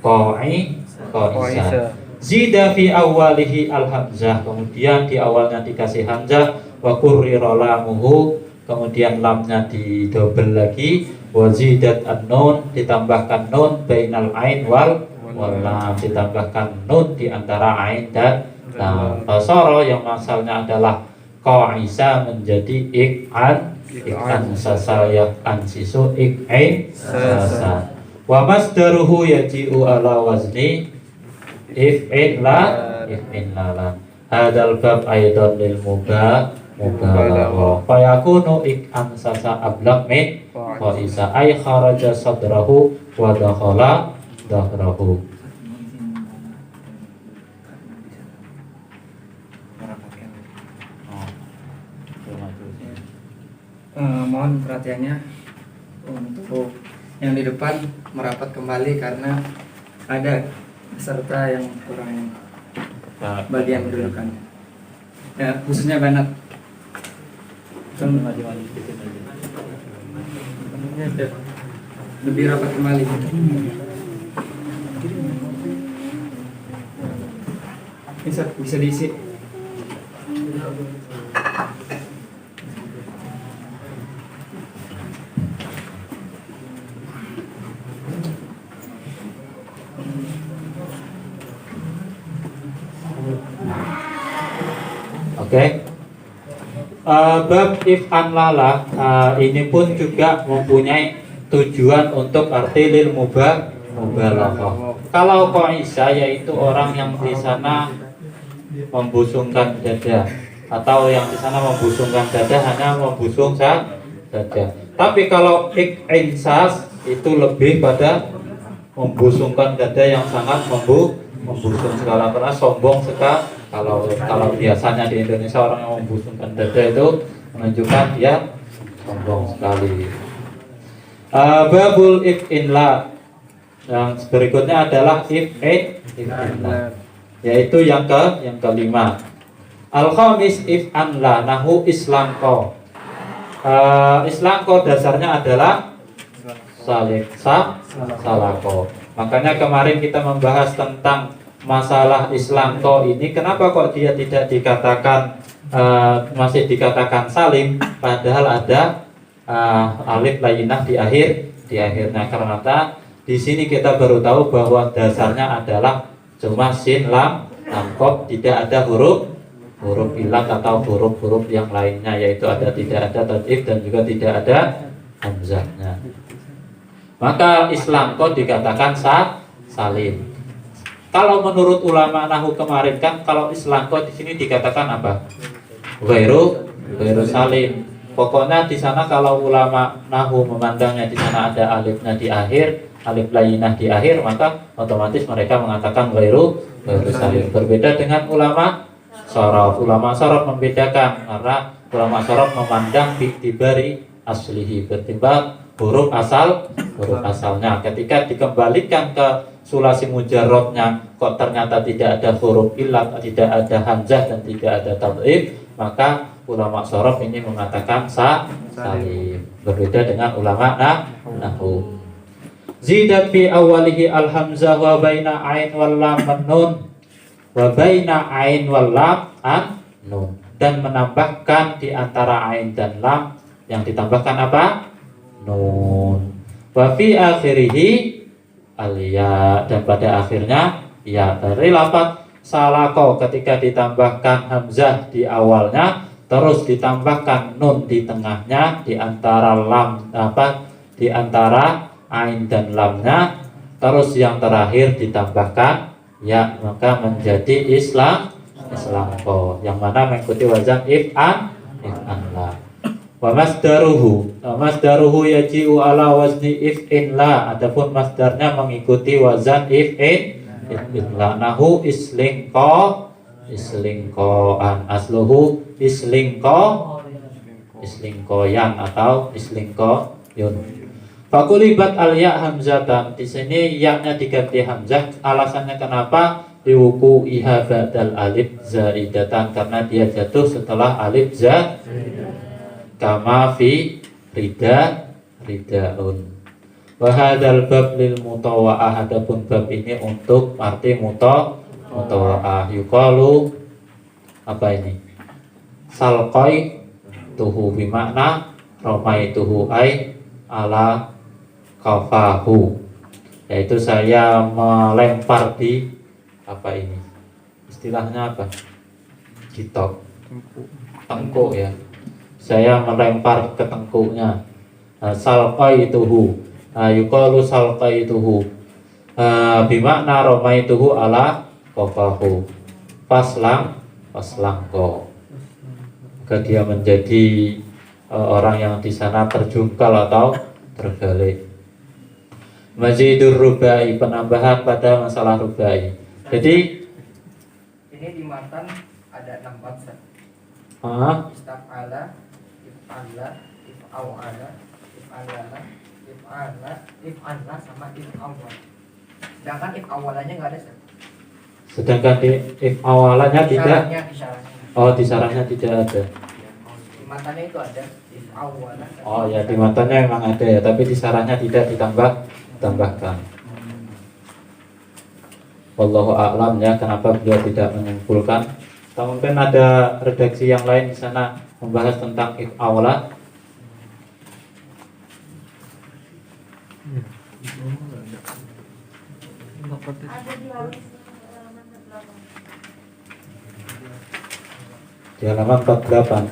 Qa'isa. Zida fi awalihi al-hamzah, kemudian di awalnya dikasih hamzah, wa kurrira lamuhu, kemudian lamnya didobel lagi, wazidat an-nun, ditambahkan nun bainal ain wal lam, ditambahkan nun di antara ain dan lam. Fasara yang asalnya adalah qa'isa menjadi ik'an sasa yak'an sisu ik'ain sasa. Wa masdaruhu yaji'u ala wazni if'in la. Hadal bab aidan lil mubalaghah. Fayakunu ik'an sasa ablaq min qa'isa ay kharaja sadrahu wa dakhala dahrahu. Mohon perhatiannya untuk yang di depan merapat kembali karena ada peserta yang kurang bagian kedudukannya. Ya, khususnya Banat. Lebih rapat kembali. Bisa diisi. Oke. Bab if an lala ini pun juga mempunyai tujuan untuk arti lil mubalaghah. Kalau qaisa yaitu orang yang di sana membusungkan dada, atau yang di sana membusungkan dada hanya membusung saja. Tapi kalau insas itu lebih pada membusungkan dada yang sangat membusung sekali, karena sombong sekali. Kalau biasanya di Indonesia orang yang membusungkan dada itu menunjukkan dia sombong sekali. Babul if in la, yang berikutnya adalah if in la, yaitu yang kelima. Al khamis if an la nahu islangko. Islangko dasarnya adalah salako. Makanya kemarin kita membahas tentang masalah islangko ini, kenapa kok dia tidak dikatakan masih dikatakan salim, padahal ada alif lainah di akhirnya. Karena di sini kita baru tahu bahwa dasarnya adalah cuma sin lam qaf, tidak ada huruf ilat atau huruf yang lainnya, yaitu tidak ada tad'if dan juga tidak ada hamzahnya. Maka islangko dikatakan salim. Kalau menurut ulama nahu kemarin kan, kalau islangko di sini dikatakan apa? Ghairu salim. Pokoknya di sana kalau ulama nahu memandangnya di sana ada alifnya di akhir, alif lainah di akhir, maka otomatis mereka mengatakan ghairu salim. Berbeda dengan ulama sorof. Ulama sorof membedakan, karena ulama sorof memandang bi'tibari aslihi, bertimbang huruf asalnya. Ketika dikembalikan ke sulasi mujarrodnya, kok ternyata tidak ada huruf ilat, tidak ada hamzah dan tidak ada tad'if, maka ulama sorof ini mengatakan salim. Berbeda dengan ulama nahwu. Zidat fi awalihi al hamzah wa baina ain wal lam nun wa baina ain wal lam an nun, dan menambahkan di antara ain dan lam, yang ditambahkan apa? Nun. Wa fi akhirihi al-ya, dan pada akhirnya ya. Dari lafaz salako ketika ditambahkan hamzah di awalnya, terus ditambahkan nun di tengahnya, di antara lam di antara ain dan lamnya, terus yang terakhir ditambahkan ya, maka menjadi islangko, yang mana mengikuti wazan if an la. Wa masdaruhu yaji'u ala wazni if in la. Adapun masdarnya mengikuti wazan if in la. Nahu islingkoan, asluhu islingkoyan atau islingkoyun. Fakulibat al ya hamzatan, di sini ya-nya diganti hamzah. Alasannya kenapa? Diwuku iha ba'dal alif zaidatan, karena dia jatuh setelah alif kama fi ridaun. Wa hadzal bab lil mutawa'ah, adapun bab ini untuk arti mutawa'ah. Yuqalu, apa ini? Salqai tuhu bimakna romai tuhu ai ala kafahu, yaitu saya melempar di apa ini? Istilahnya apa? Kitab tengkuk ya. Saya melempar ke tengkuknya. Salqaituhu, yuqalu salqaituhu bimakna ramaituhu ala qafahu faslangko. Maka dia menjadi orang yang di sana terjungkal atau terbalik. Mazidur rubai, penambahan pada masalah rubai. Jadi ini di matan ada 6 bab. Istaf'ala, if'ala, awala, if alana, if ana, if anna sama if awal. Sedangkan if awalanya nggak ada. Sedangkan di if awalnya tidak. Isyaratnya. Oh, di sarahnya tidak ada. Di matanya itu ada if awala. Oh ya, di matanya memang ada ya, tapi di sarahnya tidak ditambahkan. Wallahu a'lam ya, kenapa beliau tidak menyimpulkan. Atau mungkin ada redaksi yang lain di sana membahas tentang if awala. Ada di halaman 48. Di halaman 48.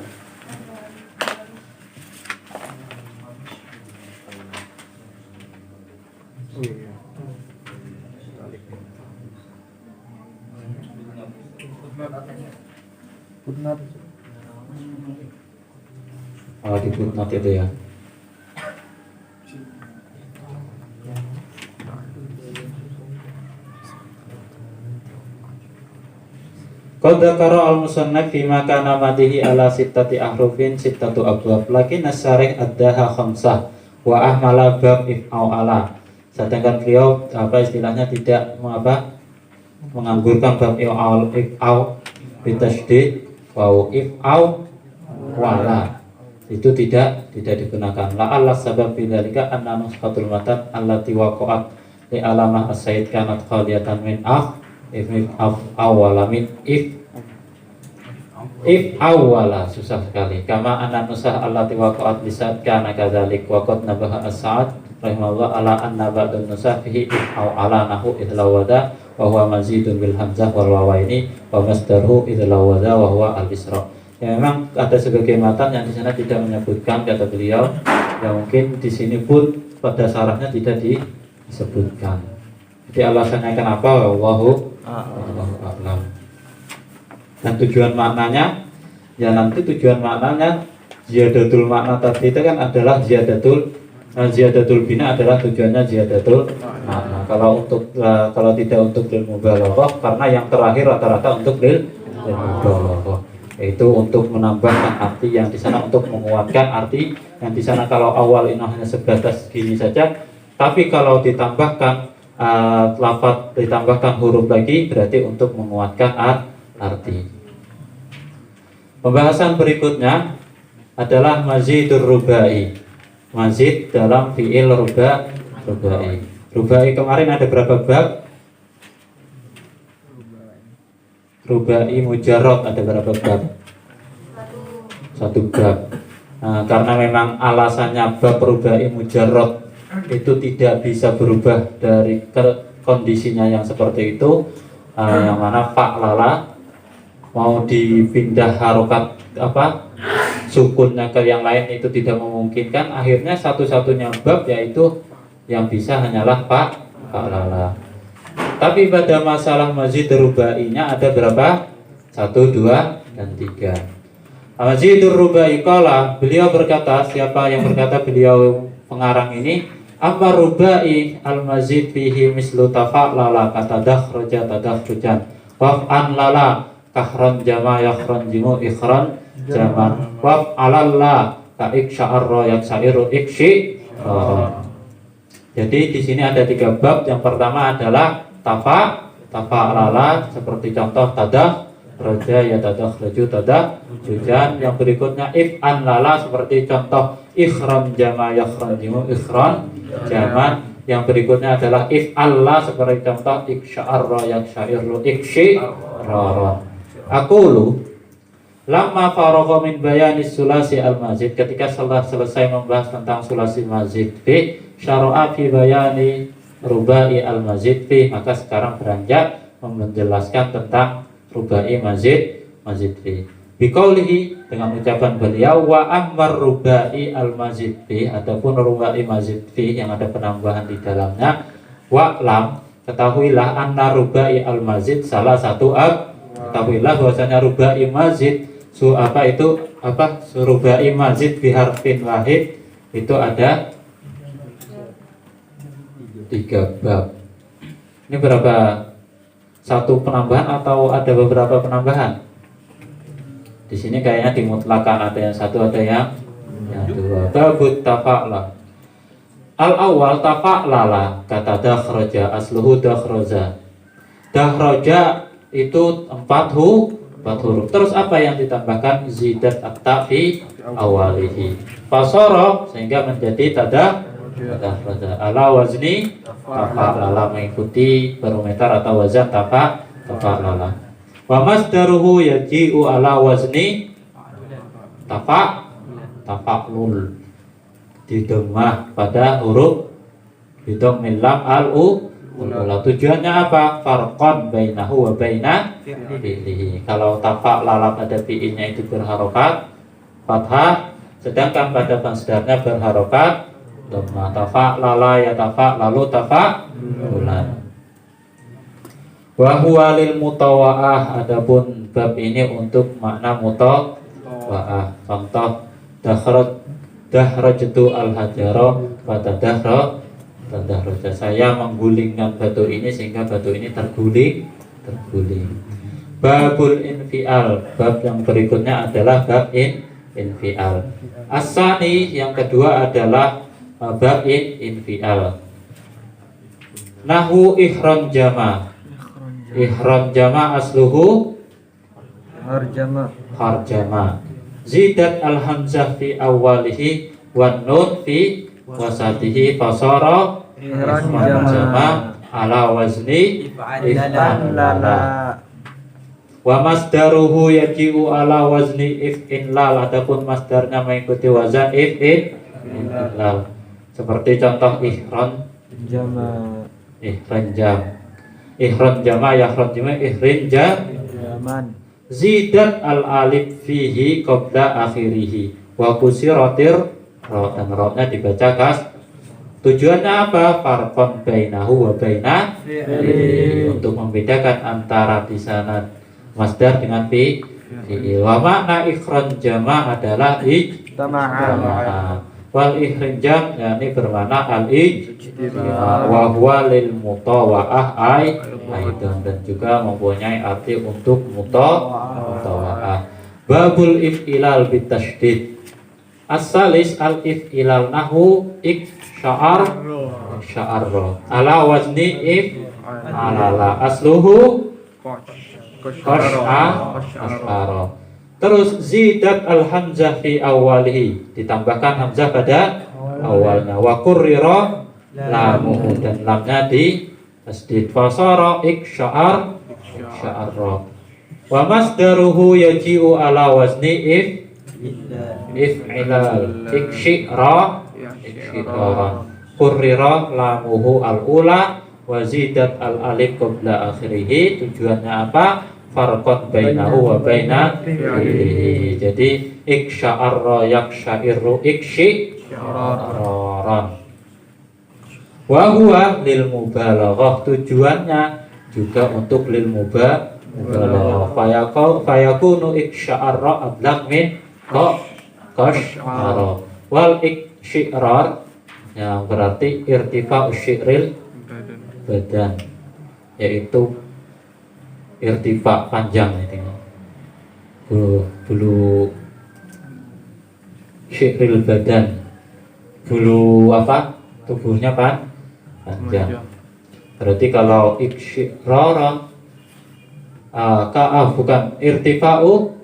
Oh, di footnote itu ya. Qad dzakara al-musannaf fi ma kana madihi ala sittati ahrufin sittatu abwab lakin as-syarih addaha khamsah wa ahmala bab if au ala. Sedangkan beliau istilahnya tidak menganggurkan bab if au bitasydid wa if au wala. Itu tidak digunakan. La Allah sabab bidzalika anna nushatul matan allati waqa'at li alamah as-sayyid kanat khaliyatan min if awwala min if awwala, susah sekali. Kama anna nusah allati waqa'at li sa'd kana kadzalik wa qad nabaha as-sa'd rahimahullah ala anna ba'dun nusah fihi if awwala nahu idlawada wa huwa mazidun bil hamzah wal wawaini wa masdaruhu idlawada wa huwa al-isra. Ya, memang ada sebagai matan yang di sana tidak menyebutkan, kata beliau, ya mungkin di sini pun pada sarahnya tidak disebutkan. Jadi alasannya kenapa? Wallahu a'lam. Dan tujuan maknanya, ya nanti tujuan maknanya ziyadatul makna tadi itu kan adalah ziyadatul bina adalah tujuannya ziyadatul makna. Kalau tidak untuk lil mubalaghah, karena yang terakhir rata-rata untuk lil mubalaghah, yaitu untuk menambahkan arti yang di sana, untuk menguatkan arti yang di sana. Kalau awal ini hanya sebatas gini saja, tapi kalau ditambahkan lafaz, ditambahkan huruf lagi, berarti untuk menguatkan arti. Pembahasan berikutnya adalah mazidur rubai. Mazid dalam fi'il rubai. Rubai kemarin ada berapa bab? Rubai mujarrad ada berapa bab? Satu bab. Nah, karena memang alasannya bab rubai mujarrad itu tidak bisa berubah dari kondisinya yang seperti itu, yang mana fa'lala mau dipindah harokat sukunnya ke yang lain itu tidak memungkinkan. Akhirnya satu-satunya bab yaitu yang bisa hanyalah fa'lala. Tapi pada masalah mazid rubainya ada berapa? 1, 2, dan 3. Mazidur rubai qala, beliau berkata, siapa yang berkata? Beliau pengarang ini. Amma rubai al-mazid fihi mislu tafa'lala katadakhraja tadakhrujan waf'an lala kahran jama yakhran jimu ikhran jaman waf'alalla ka iksya'arra yaksairu ikshi. Jadi di sini ada 3 bab. Yang pertama adalah tafa'lala seperti contoh tadah raja ya tadah raju tadah jujan. Yang berikutnya if'an lala seperti contoh ikhram jama yakhran jimu ikhran jaman. Yang berikutnya adalah if'alla seperti contoh iksya'arra yaksyairu ikshi rara. Aqulu lamma faragha min bayani sulasi al-mazid, ketika setelah selesai membahas tentang sulasi mazid fi syara'a fi bayani rubai al-mazid fi, maka sekarang beranjak menjelaskan tentang rubai mazid fi. Biqaulihi, dengan ucapan beliau, wa ammar rubai al-mazid fi, adapun rubai mazid fi yang ada penambahan di dalamnya, wa lam, ketahuilah anna rubai al-mazid salah satu ketahuilah bahwasanya rubai mazid rubai mazid bi harfin wahid itu ada 3 bab. Ini berapa? Satu penambahan atau ada beberapa penambahan? Di sini kayaknya dimutlakan, ada yang satu, ada yang 2. Babut tafa'la. Al-awwal tafa'lala, kata dakhraja, asluhu dakhraja. Dakhraja itu 4 huruf. Terus apa yang ditambahkan? Zidat at-ta fi awalihi. Fasara, sehingga menjadi tadakhraja. Ala wazni tafa'lala, mengikuti barometer atau wazan tafa'lala. Wa masdaruhu yaji'u ala wazni tafa'lul, didemah pada huruf bidom milam al-u. Tujuannya apa? Farqan bainahu wa baina fi'lihi. Kalau tafa'lala pada fi'ilnya itu berharokat fathah, sedangkan pada masdarnya berharokat dhammah. Tafa'lala ya tafa'lalu tafa'lulan. Wa huwa lil mutawa'ah, adapun bab ini untuk makna mutawa'ah. Contoh dahrajtu al-hajara pada tadakhraja, saya menggulingkan batu ini sehingga batu ini terguling. Babul infial, bab yang berikutnya adalah bab infial. As-sani, yang kedua adalah bab infial. Nahu ihram jama. Ihram jama asluhu harjama. Zidat al-hamzah fi awalihi wan nun fi wasatihi fasara ihram jama ala wazni if'alala. Wa masdaruhu yaji'u ala wazni if'inlal, adapun masdarnya mengikuti wazan if'inlal. Seperti contoh ihram jama, ihram jama jaman. Zidat al-alif fihi qabla akhirihi wa kusiratir ra, dan ra-nya dibaca kas. Tujuannya apa? Farqan bainahu wa baina fi'lihi, untuk membedakan antara di sana masdar dengan fi'il. Wa makna ikhran jama adalah ijtama'a, wal ihrijam yakni bermakna al-ijtima', wa huwa lil mutawa'ah aidan, dan juga mempunyai arti untuk mutawa'ah. Babul if'ilal bitasydid. As-salis al-if'ilal nahu iksya'ar ala wazni if'alala, asluhu qash'ara. Terus zidat al-hamzah fi awalihi, ditambahkan hamzah pada awalnya. Wa kurrira lamuhu, dan lamnya di tasdid. Fasara iksya'ar. Wa masdaruhu yaji'u ala wazni if'ilal iksyi'ran. Kurrira lamuhu al-ula wa zidat al-alif qabla akhirih. Tujuannya apa? Farqan bainahu wa baina fi'lihi. Jadi iksya'arra yaksya'irru iksyi'ran. Wa huwa lil mubalaghah, tujuannya juga untuk lil mubalaghah. Fayakunu iksya'arra ablaq min qash'ara. Wal iksyi'rar, yang berarti irtifa'u syi'ril badan, yaitu irtifa panjang ini. Bulu syi'ril badan, bulu apa? Tubuhnya panjang. Berarti kalau iksyirara bukan irtifa'u.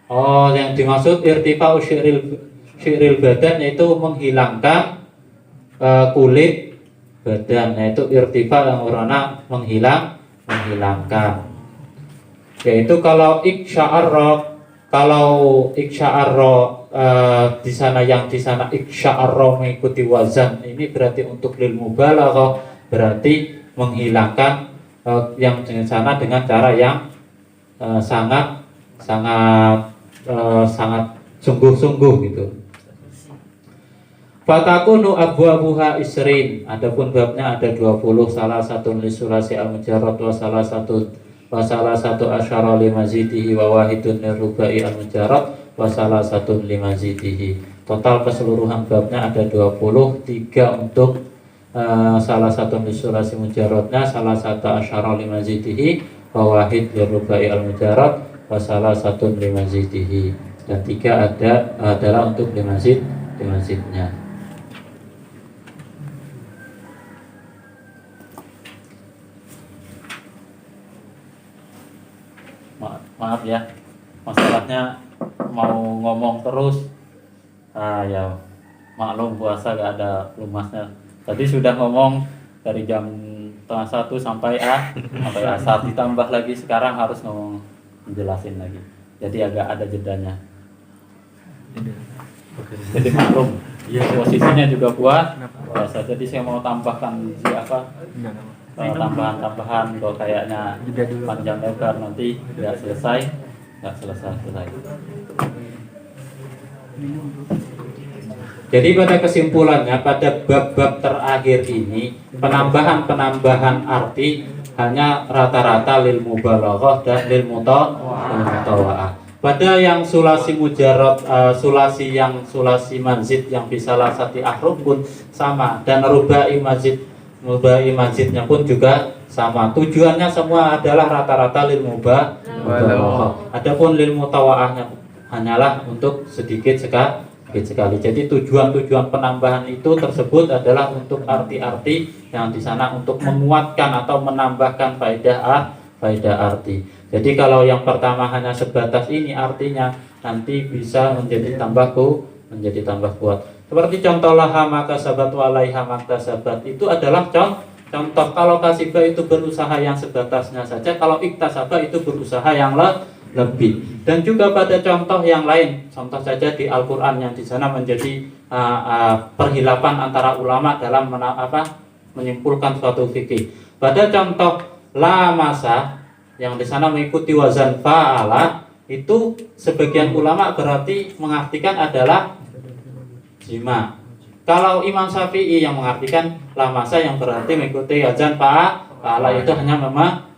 Oh, yang dimaksud irtifa'u syi'ril badan yaitu menghilangkan kulit badan, yaitu irtifa yang bermakna menghilangkan. Yaitu kalau iksya'arra di sana iksya'arra mengikuti wazan, ini berarti untuk lil mubalaghah, berarti menghilangkan yang di sana dengan cara yang sangat sungguh-sungguh gitu. Fatakunu abwabuha isrin, adapun babnya ada 20. Salah satu lisulasi al-mujarrad wa salah satu asyara limazidihi wa wahidun lirubai al-mujarrad wa salah satu limazidihi. Total keseluruhan babnya ada 20, 3 untuk salah satu lisulasi mujarradnya, salah satu asyara limazidihi wa wahid lirubai al-mujarrad wa salah satu limazidihi, dan 3 adalah untuk limazid di masjidnya. Maaf ya, masalahnya mau ngomong terus. Ya maklum puasa gak ada lumasnya. Tadi sudah ngomong dari jam setengah 1 sampai asar, ditambah lagi sekarang harus ngomong menjelasin lagi. Jadi agak ada jedanya. Jadi maklum, posisinya juga kuat. Biasa. Jadi saya mau tambahkan tambahan kok kayaknya panjang lebar nanti nggak selesai. Jadi pada kesimpulannya pada bab-bab terakhir ini penambahan arti hanya rata-rata lil mubalaghah dan lil mutawa'ah. Pada yang sulasi mujarrad, sulasi manzid yang bisalah sati ahruf pun sama, dan rubai mazidnya pun juga sama. Tujuannya semua adalah rata-rata lil mubalaghah. Adapun lil mutawa'ahnya hanyalah untuk sedikit sekali. Jadi tujuan penambahan itu tersebut adalah untuk arti-arti yang di sana untuk menguatkan atau menambahkan faedah arti. Jadi kalau yang pertama hanya sebatas ini artinya nanti bisa menjadi tambah kuat. Seperti contoh laha maka sabat walaiha maka sabat itu adalah contoh. Kalau kasibah itu berusaha yang sebatasnya saja, kalau iktasabah itu berusaha yang lebih. Dan juga pada contoh yang lain, contoh saja di Al-Quran yang di sana menjadi perhilapan antara ulama dalam menyimpulkan suatu fikih. Pada contoh la masa yang di sana mengikuti wazan fa'ala, itu sebagian ulama berarti mengartikan adalah jima. Kalau Imam Syafi'i yang mengartikan la masa yang berarti mengikuti wazan fa'ala itu hanya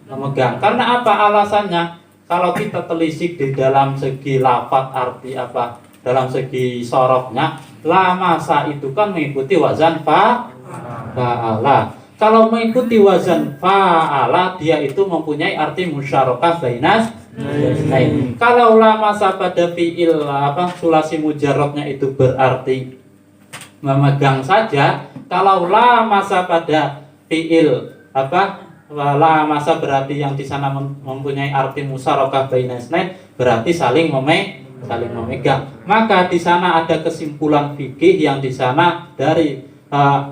memegang. Karena apa alasannya? Kalau kita telisik di dalam segi lafaz arti dalam segi sorofnya, la masa itu kan mengikuti wazan fa'ala. Kalau mengikuti wazan fa'ala, dia itu mempunyai arti musyarakah bainas. Kalau la masa pada fi'il sulasi mujarradnya itu berarti memegang saja. Kalau la masa pada fi'il la masa berarti yang di sana mempunyai arti musyarakah bainas, berarti saling memegang. Maka di sana ada kesimpulan fikih yang di sana dari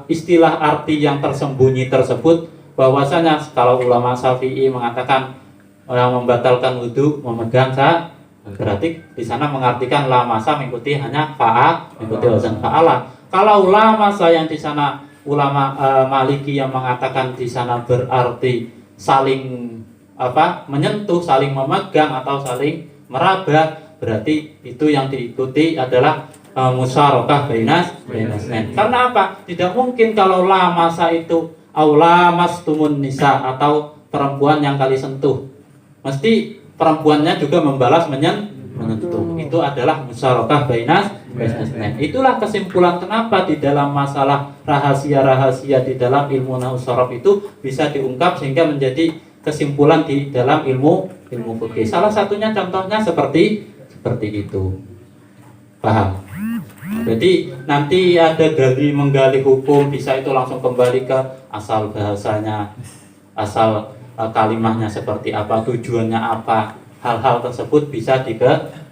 istilah arti yang tersembunyi tersebut, bahwasanya kalau ulama Syafi'i mengatakan yang membatalkan wudu memegang berarti di sana mengartikan la masa mengikuti hanya mengikuti wazan fa'ala. Kalau la masa yang di sana ulama Maliki yang mengatakan di sana berarti saling menyentuh, saling memegang atau saling meraba, berarti itu yang diikuti adalah musyarakah bainas. Karena apa? Tidak mungkin kalau la masa itu aula mastumun nisa atau perempuan yang kali sentuh, mesti perempuannya juga membalas menyentuh. Itu adalah musyarakah bainas. Itulah kesimpulan kenapa di dalam masalah rahasia-rahasia di dalam ilmu nahwu sharaf itu bisa diungkap sehingga menjadi kesimpulan di dalam ilmu fikih. Salah satunya contohnya seperti itu. Paham? Jadi nanti ada dari menggali hukum bisa itu langsung kembali ke asal bahasanya, asal kalimahnya seperti apa, tujuannya apa. Hal-hal tersebut bisa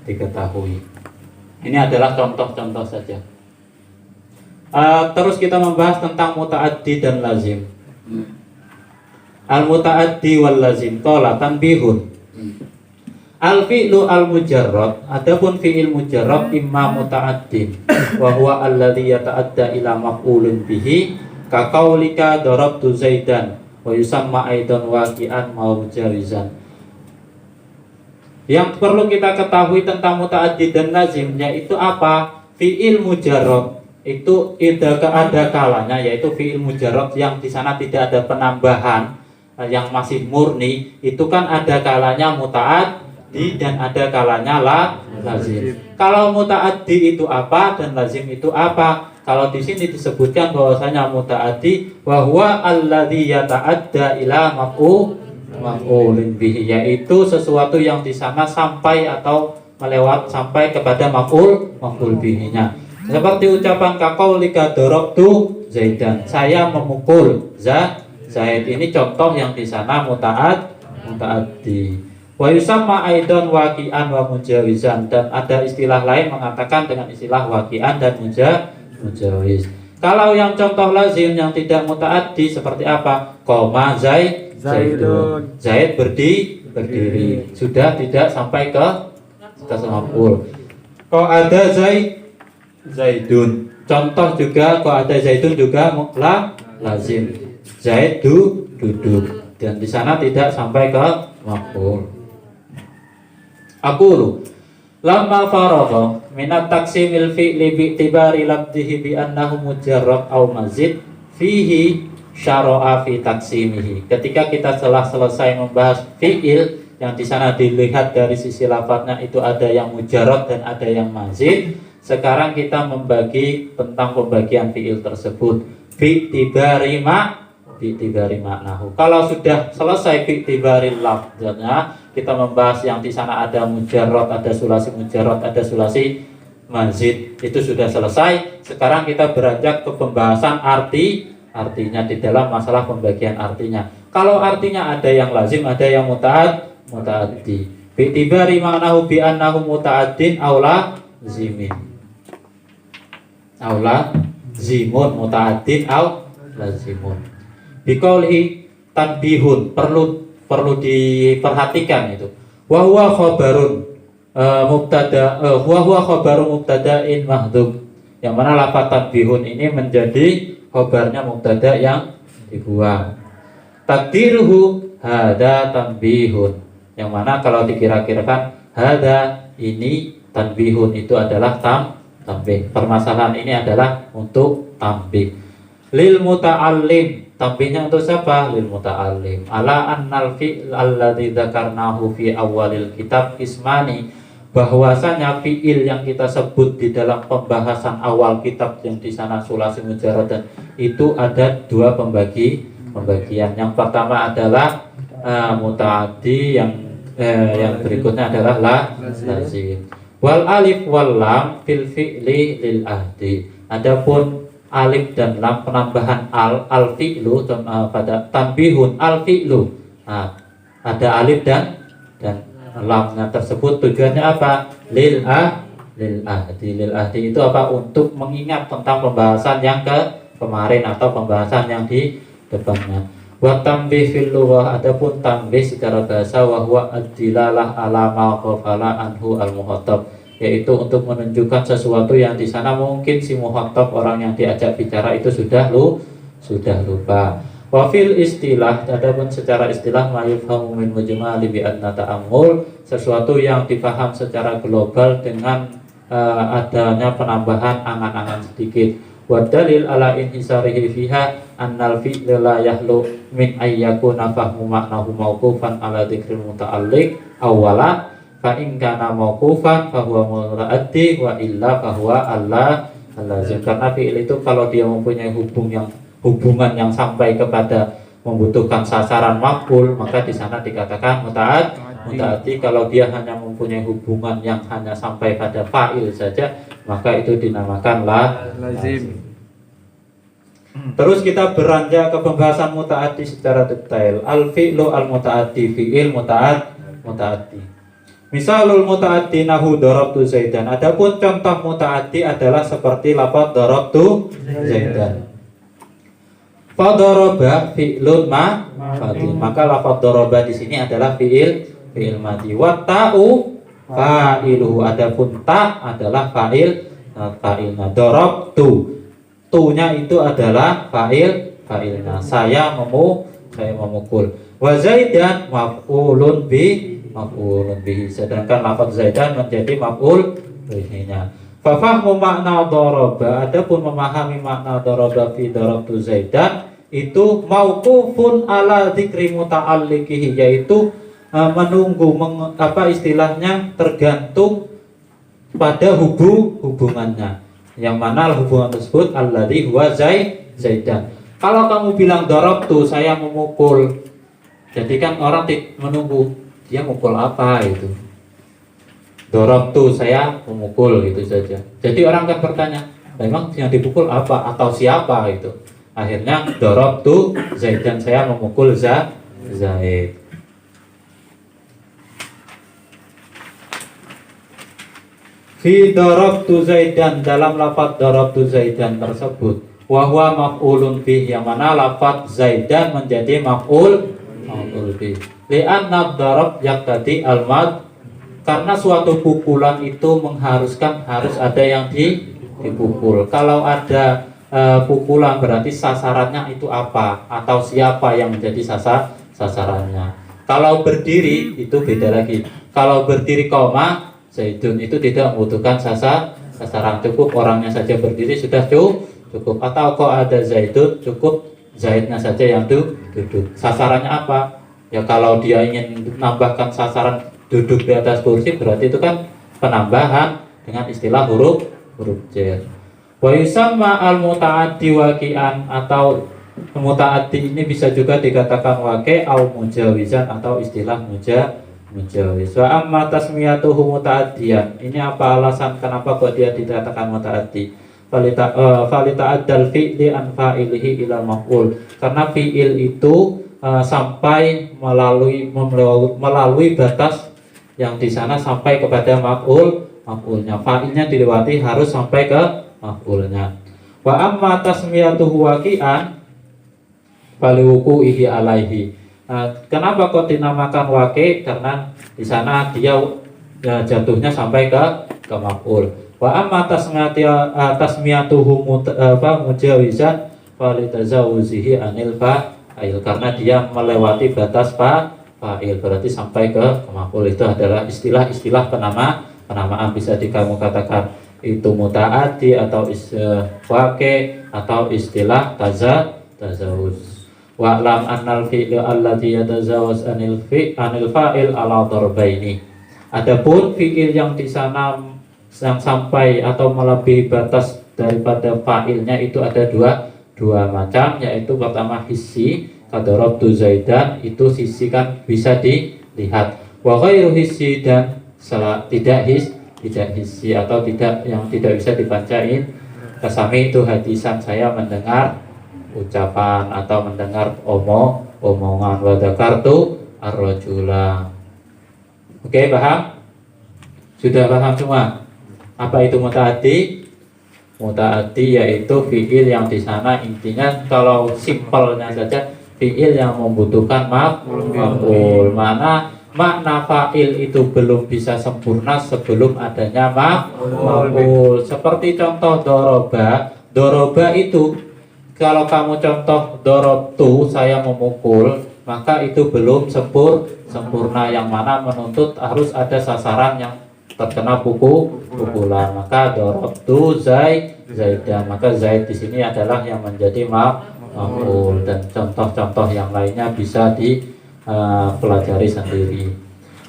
diketahui. Ini adalah contoh-contoh saja. Terus kita membahas tentang muta'addi dan lazim. Al-muta'addi wal lazim qala tanbihun. Al-fi'lu al-mujarrad, adapun fi'il mujarrad imma muta'addin wa huwa alladhi yata'adda ila maf'ulin bihi ka qaulika darabtu zaidan wa yusamma aidan waqi'an maujarizan. Yang perlu kita ketahui tentang muta'addi dan lazim yaitu apa? Fi'il mujarrad itu ada kalanya, yaitu fi'il mujarrad yang di sana tidak ada penambahan, yang masih murni, itu kan ada kalanya muta'addi dan ada kalanya lazim. Kalau muta'addi itu apa dan lazim itu apa? Kalau di sini disebutkan bahwasanya muta'addi wa huwa alladzi yata'adda ila maf'ulin bihi, yaitu sesuatu yang di sana sampai atau sampai kepada maf'ul bihi-nya. Seperti ucapan kaqaulika darabtu Zaidan, saya memukul Zaid. Ini contoh yang di sana mutaaddi. Wa yusamma aidan waqi'an wa mujawizan, dan ada istilah lain mengatakan dengan istilah waqi'an dan mujawiz. Kalau yang contoh lazim yang tidak mutaaddi seperti apa? Qoma Zaidun. Zaid berdiri. Sudah tidak sampai ke maf'ul. Qa'ada Zaidun. Contoh juga qa'ada Zaidun juga lazim. Zaid duduk, dan di sana tidak sampai ke maf'ul. Aqulu lamma faragha min at-taqsimil fi'li bi i'tibari labdihi bi annahu mujarrad aw mazid fihi syara'a fi taqsimihi. Ketika kita telah selesai membahas fi'il yang di sana dilihat dari sisi lafadznya itu ada yang mujarrad dan ada yang mazid, sekarang kita membagi tentang pembagian fi'il tersebut bi i'tibari maknahu. Kalau sudah selesai bi i'tibari lafdznya, kita membahas yang di sana ada mujarrad, ada sulasi mujarrad, ada sulasi mazid, itu sudah selesai. Sekarang kita beranjak ke pembahasan artinya di dalam masalah pembagian artinya. Kalau artinya ada yang lazim, ada yang mutaaddi. Bi'tibari maknahu bi annahu mutaaddin aula zimun mutaaddin au lazimun. Biqauli tanbihun, perlu diperhatikan itu. Wa huwa khabarun mubtada'in mahdhuf. Yang mana lafaz tanbihun ini menjadi khabarnya mubtada yang dibuang. Takdiruhu hada tanbihun. Yang mana kalau dikira-kirakan hada ini tanbihun, itu adalah tambih. Permasalahan ini adalah untuk tambih. Lil muta'allim, tambihnya untuk siapa? Lil muta'allim. Ala annal fi'l alladzi dzakarnahu fi awalil kitab ismani, bahwasanya fi'il yang kita sebut di dalam pembahasan awal kitab yang di sana sulasi mujarrad, itu ada dua pembagian. Yang pertama adalah mutaaddi, yang berikutnya adalah lazim. Wal alif wal lam fil fi'li lil ahdi. Adapun alif dan lam penambahan al fi'lu pada tanbihun al fi'lu. Nah, ada alif dan lamnya tersebut tujuannya apa? Lil ahdi itu apa? Untuk mengingat tentang pembahasan yang kemarin atau pembahasan yang di depannya. Wa tanbih fil lughah, adapun tanbih secara bahasa wa huwa ad-dilalah ala ma qafala anhu al-muhatab, yaitu untuk menunjukkan sesuatu yang di sana mungkin si muhatab, orang yang diajak bicara itu sudah lupa. Wa fil istilah, adapun secara istilah ma yufhamu min mujmali bi anna ta'ammul, sesuatu yang dipaham secara global dengan adanya penambahan angan-angan sedikit. Wa dalil ala inhisarihi fiha annal fi'l la yahlu min ayyakuna fahmu maknahu mauqufan ala dzikril muta'alliq awwala fa in kana mauqufan fa huwa mutaaddi wa illa fa huwa allazim. Karena fi'il itu kalau dia mempunyai hubungan yang sampai kepada membutuhkan sasaran maf'ul, maka di sana dikatakan mutaaddi. Kalau dia hanya mempunyai hubungan yang hanya sampai pada fa'il saja, maka itu dinamakan lazim. Terus kita beranjak ke pembahasan mutaaddi secara detail. Al fi'lu al mutaaddi, fi'il mutaaddi. Misalul mutaaddi nahu darabtu Zaidan. Adapun contoh mutaaddi adalah seperti lafaz darabtu Zaidan. Fa daraba fi'lun madhi. Maka lafaz daraba di sini adalah fi'il madhi. Wa ta'u fa'iluhu, adapun ta adalah fa'ilnya. Darabtu, tu-nya itu adalah fa'ilnya. Saya memukul. Wa Zaidan maf'ulun bihi, sedangkan lafaz Zaidan menjadi maf'ul bihi-nya. Fa fahmu makna daraba, adapun memahami makna daraba fi darabtu Zaidan itu mauqufun ala dzikri muta'alliqihi, yaitu menunggu istilahnya tergantung pada hubungannya, yang mana hubungan tersebut alladzi huwa Zaidan. Kalau kamu bilang darabtu, saya memukul, jadi kan orang menunggu dia mukul apa itu. Darabtu, saya memukul, gitu saja. Jadi orang akan bertanya, Memang yang dipukul apa atau siapa itu? Akhirnya darabtu Zaidan, saya memukul Zaid. Fi darabtu Zaidan, dalam lafaz darabtu Zaidan tersebut wa huwa maf'ulun bih, yang mana lafaz Zaidan menjadi maf'ul bih. Li'anna darab yaqtadi al-mad, karena suatu pukulan itu mengharuskan harus ada yang dipukul. Kalau ada pukulan berarti sasarannya itu apa atau siapa yang menjadi sasarannya. Kalau berdiri itu beda lagi. Kalau berdiri koma Zaidun itu tidak membutuhkan sasaran, cukup orangnya saja berdiri sudah cukup. Atau kok ada Zaidun, cukup Zaidnya saja yang duduk. Sasarannya apa? Ya kalau dia ingin menambahkan sasaran duduk di atas kursi, berarti itu kan penambahan dengan istilah huruf jar. Wa yusamma al-muta'addi waqi'an, atau muta'addi ini bisa juga dikatakan waqi' au mujawizan, atau istilah mujawiz. Wa amma tasmiyatuhu muta'addiyan, ini apa alasan kenapa kok dia dikatakan muta'addi? Falita'addal fi'li an fa'ilihi ila maf'ul, karena fi'il itu sampai melalui batas yang di sana sampai kepada maf'ulnya. Fa'ilnya dilewati harus sampai ke maf'ulnya. Wa amma tasmiyatuhu waqi'an faliwuqu'ihi alaihi. Kenapa kok dinamakan waqi'? Karena di sana dia jatuhnya sampai ke maf'ul. Wa amma tasmiyatuhu mujawizan falitazawuzihi anil fa'il, karena dia melewati batas fa'il, berarti sampai ke maf'ul. Itu adalah istilah-istilah penamaan. Bisa kamu katakan itu muta'addi atau waqi' atau istilah tazawuz. Wa'lam annal fi'lu alladhi yatazawaz anil fa'il ala darbaini. Adapun fi'il yang di sana yang sampai atau melebihi batas daripada fa'ilnya itu ada dua macam, yaitu pertama hissi, kadarabtu Zaidan, itu sisi kan bisa dilihat. Wa ghairu hissi, dan tidak hissi atau yang tidak bisa dibacain. Kasami itu hadisan, saya mendengar ucapan atau mendengar omongan. Wa dzakartu ar-rajula. Oke, paham? Sudah paham semua? Apa itu muta'addi? Muta'addi yaitu fi'il yang di sana intinya kalau simpelnya saja fi'il yang membutuhkan maf'ul. Mana makna fa'il itu belum bisa sempurna sebelum adanya maf'ul. Seperti contoh doroba itu, kalau kamu contoh dorobtu, saya memukul, maka itu belum sempurna, yang mana menuntut harus ada sasaran yang terkena pukulan. Maka dorobtu Zaidan, maka Zaid di sini adalah yang menjadi maf'ul, dan contoh-contoh yang lainnya bisa dipelajari sendiri.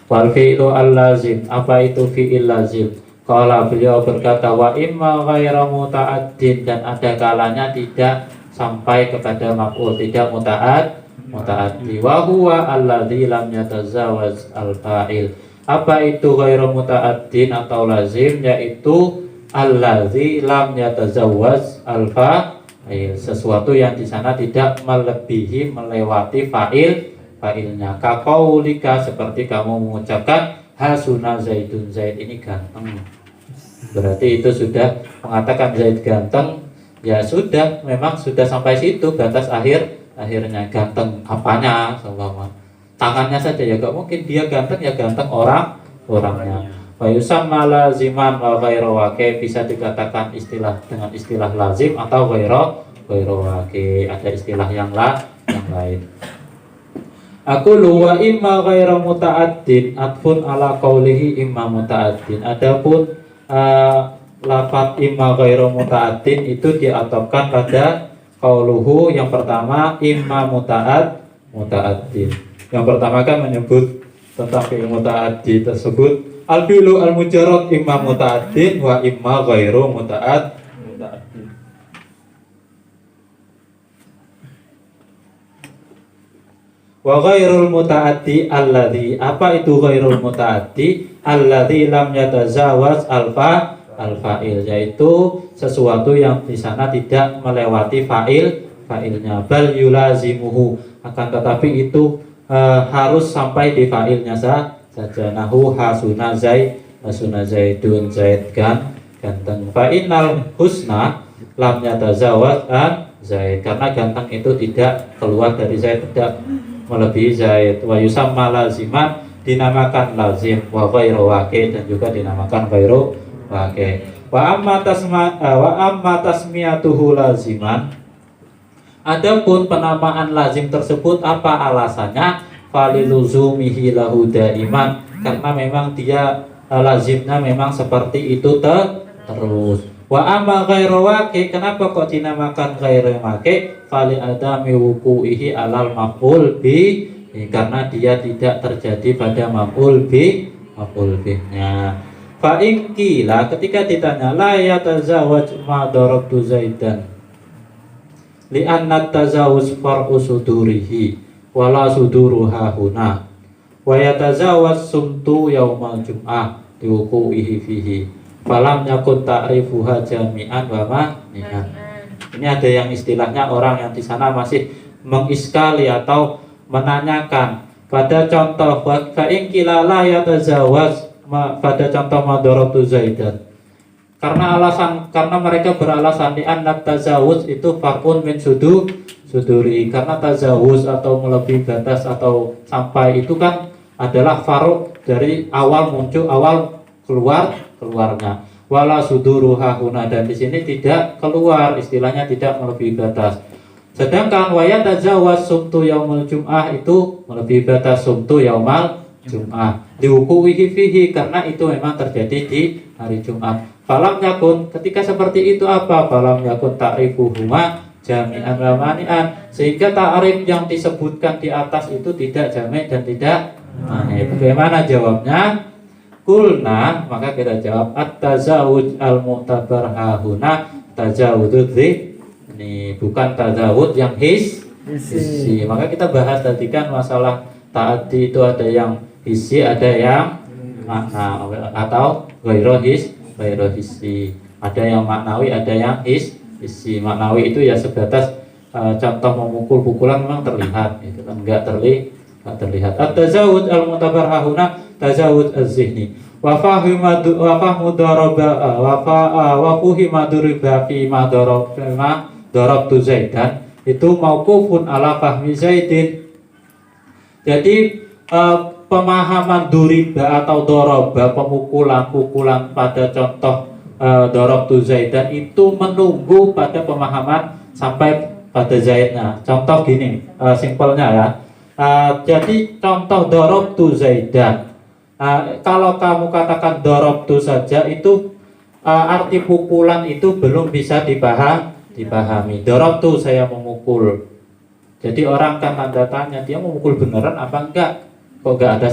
Wal fi'lu al-lazim, apa itu fi'il lazim? Kalau beliau berkata wa imma ghairu muta'addin, dan ada kalanya tidak sampai kepada maf'ul, tidak muta'addi. Wa huwa alladzi lam yatazawaz al-fa'il. Apa itu ghairu muta'addin atau lazim? Yaitu alladzi lam yatazawaz al-fa'il, sesuatu yang di sana tidak melebihi melewati fa'ilnya. Kaqaulika, seperti kamu mengucapkan hasuna Zaidun, Zaid ini ganteng, berarti itu sudah mengatakan Zaid ganteng. Ya sudah, memang sudah sampai situ batas akhirnya. Ganteng apanya? Seumpama tangannya saja, ya gak mungkin dia ganteng, ya ganteng orangnya. Wa yusamma laziman wa ghairu waqi', bisa dikatakan dengan istilah lazim atau ghairu waqi', ada istilah yang lain. Aku luwa imma ghairu muta'addin atfun ala qaulihi imma muta'addin. Adapun lafaz imma ghairu muta'addin itu diatofkan pada qauluhu yang pertama imma muta'addin. Yang pertama kan menyebut tentang fi'il muta'addi tersebut, al-fi'lu al-mujarrad imma muta'addin wa imma ghairu muta'addin. Wa ghairul muta'addi alladzi, apa itu ghairul muta'addi? Alladzi lam yatazawaz al-fa'il, yaitu sesuatu yang di sana tidak melewati fa'ilnya, bal yulazimuhu, akan tetapi itu harus sampai di fa'ilnya saja. Nahu hasuna zaidun, zaid ganteng. Fa'inal husna lam yatazawwaj an zaid, karena ganteng itu tidak keluar dari zaid, tidak melebihi zaid. Wa yusamma laziman, dinamakan lazim, wa ghairu waqi, dan juga dinamakan ghairu waqi. Wa amma tasmiyatuhu laziman, adapun penamaan lazim tersebut apa alasannya? Faliluzumihi lahu daiman, karena memang dia lazimnya memang seperti itu terus. Wa amma ghairu waqi, kenapa kok dinamakan ghairu waqi? Fali adami wuqu'ihi alal maf'ul bi, karena dia tidak terjadi pada maf'ul bihnya. Fa in qila, ketika ditanya la yatazawwaj ma darabtu zaidan li anna tazawwuj far'u sudurihi wala suduruha huna wa yatazawwaj sumtu yaumal jum'ah liwuqu'ihi fihi falam yakun ta'rifuha jami'an wa mani'an. Ini ada yang istilahnya orang yang di sana masih mengiskali atau menanyakan pada contoh fa in qila la yatazawwaj, pada contoh madoratu zaidan, karena mereka beralasan di anak tazawuz itu far'un min suduri, karena tazawuz atau melebihi batas atau sampai itu kan adalah faru dari awal muncul, awal keluarnya. Wala suduru hahuna, dan di sini tidak keluar, istilahnya tidak melebihi batas. Sedangkan waya tazawuz sumtu yaumul jum'ah itu melebihi batas sumtu yaumal Jum'ah diwukuwihi fihi, karena itu memang terjadi di hari Jumat. Falam yakun, ketika seperti itu apa? Falam yakun ta'rifuhuma jami'an wa mani'an, sehingga ta'rif yang disebutkan di atas itu tidak jami' dan tidak mani'. Bagaimana jawabnya? Kulna, maka kita jawab at-tazawuj al-mu'tabar hahuna tazawudud ini bukan tazawud yang hissi. Maka kita bahas tadi kan masalah ta'addi itu ada yang hissi, ada yang makna atau ghairu hissi, ada yang maknawi, ada yang hissi. Maknawi itu ya sebatas contoh memukul pukulan memang terlihat, itu kan enggak terlihat. At-tazawud al-mu'tabar hahuna tazawud az-zihni wa fahmu daraba wa fuhima duriba fi ma darabtu zaidan, itu mauqufun ala fahmi zaidin. Jadi pemahaman duriba atau doroba, pukulan pada contoh darabtu zaidan itu menunggu pada pemahaman sampai pada zaidnya. Contoh gini, simpelnya ya. Jadi contoh darabtu zaidan, kalau kamu katakan darabtu saja itu arti pukulan itu belum bisa dipahami. Darabtu, saya memukul. Jadi orang kan tanda tanya, dia memukul beneran apa enggak? Kok enggak ada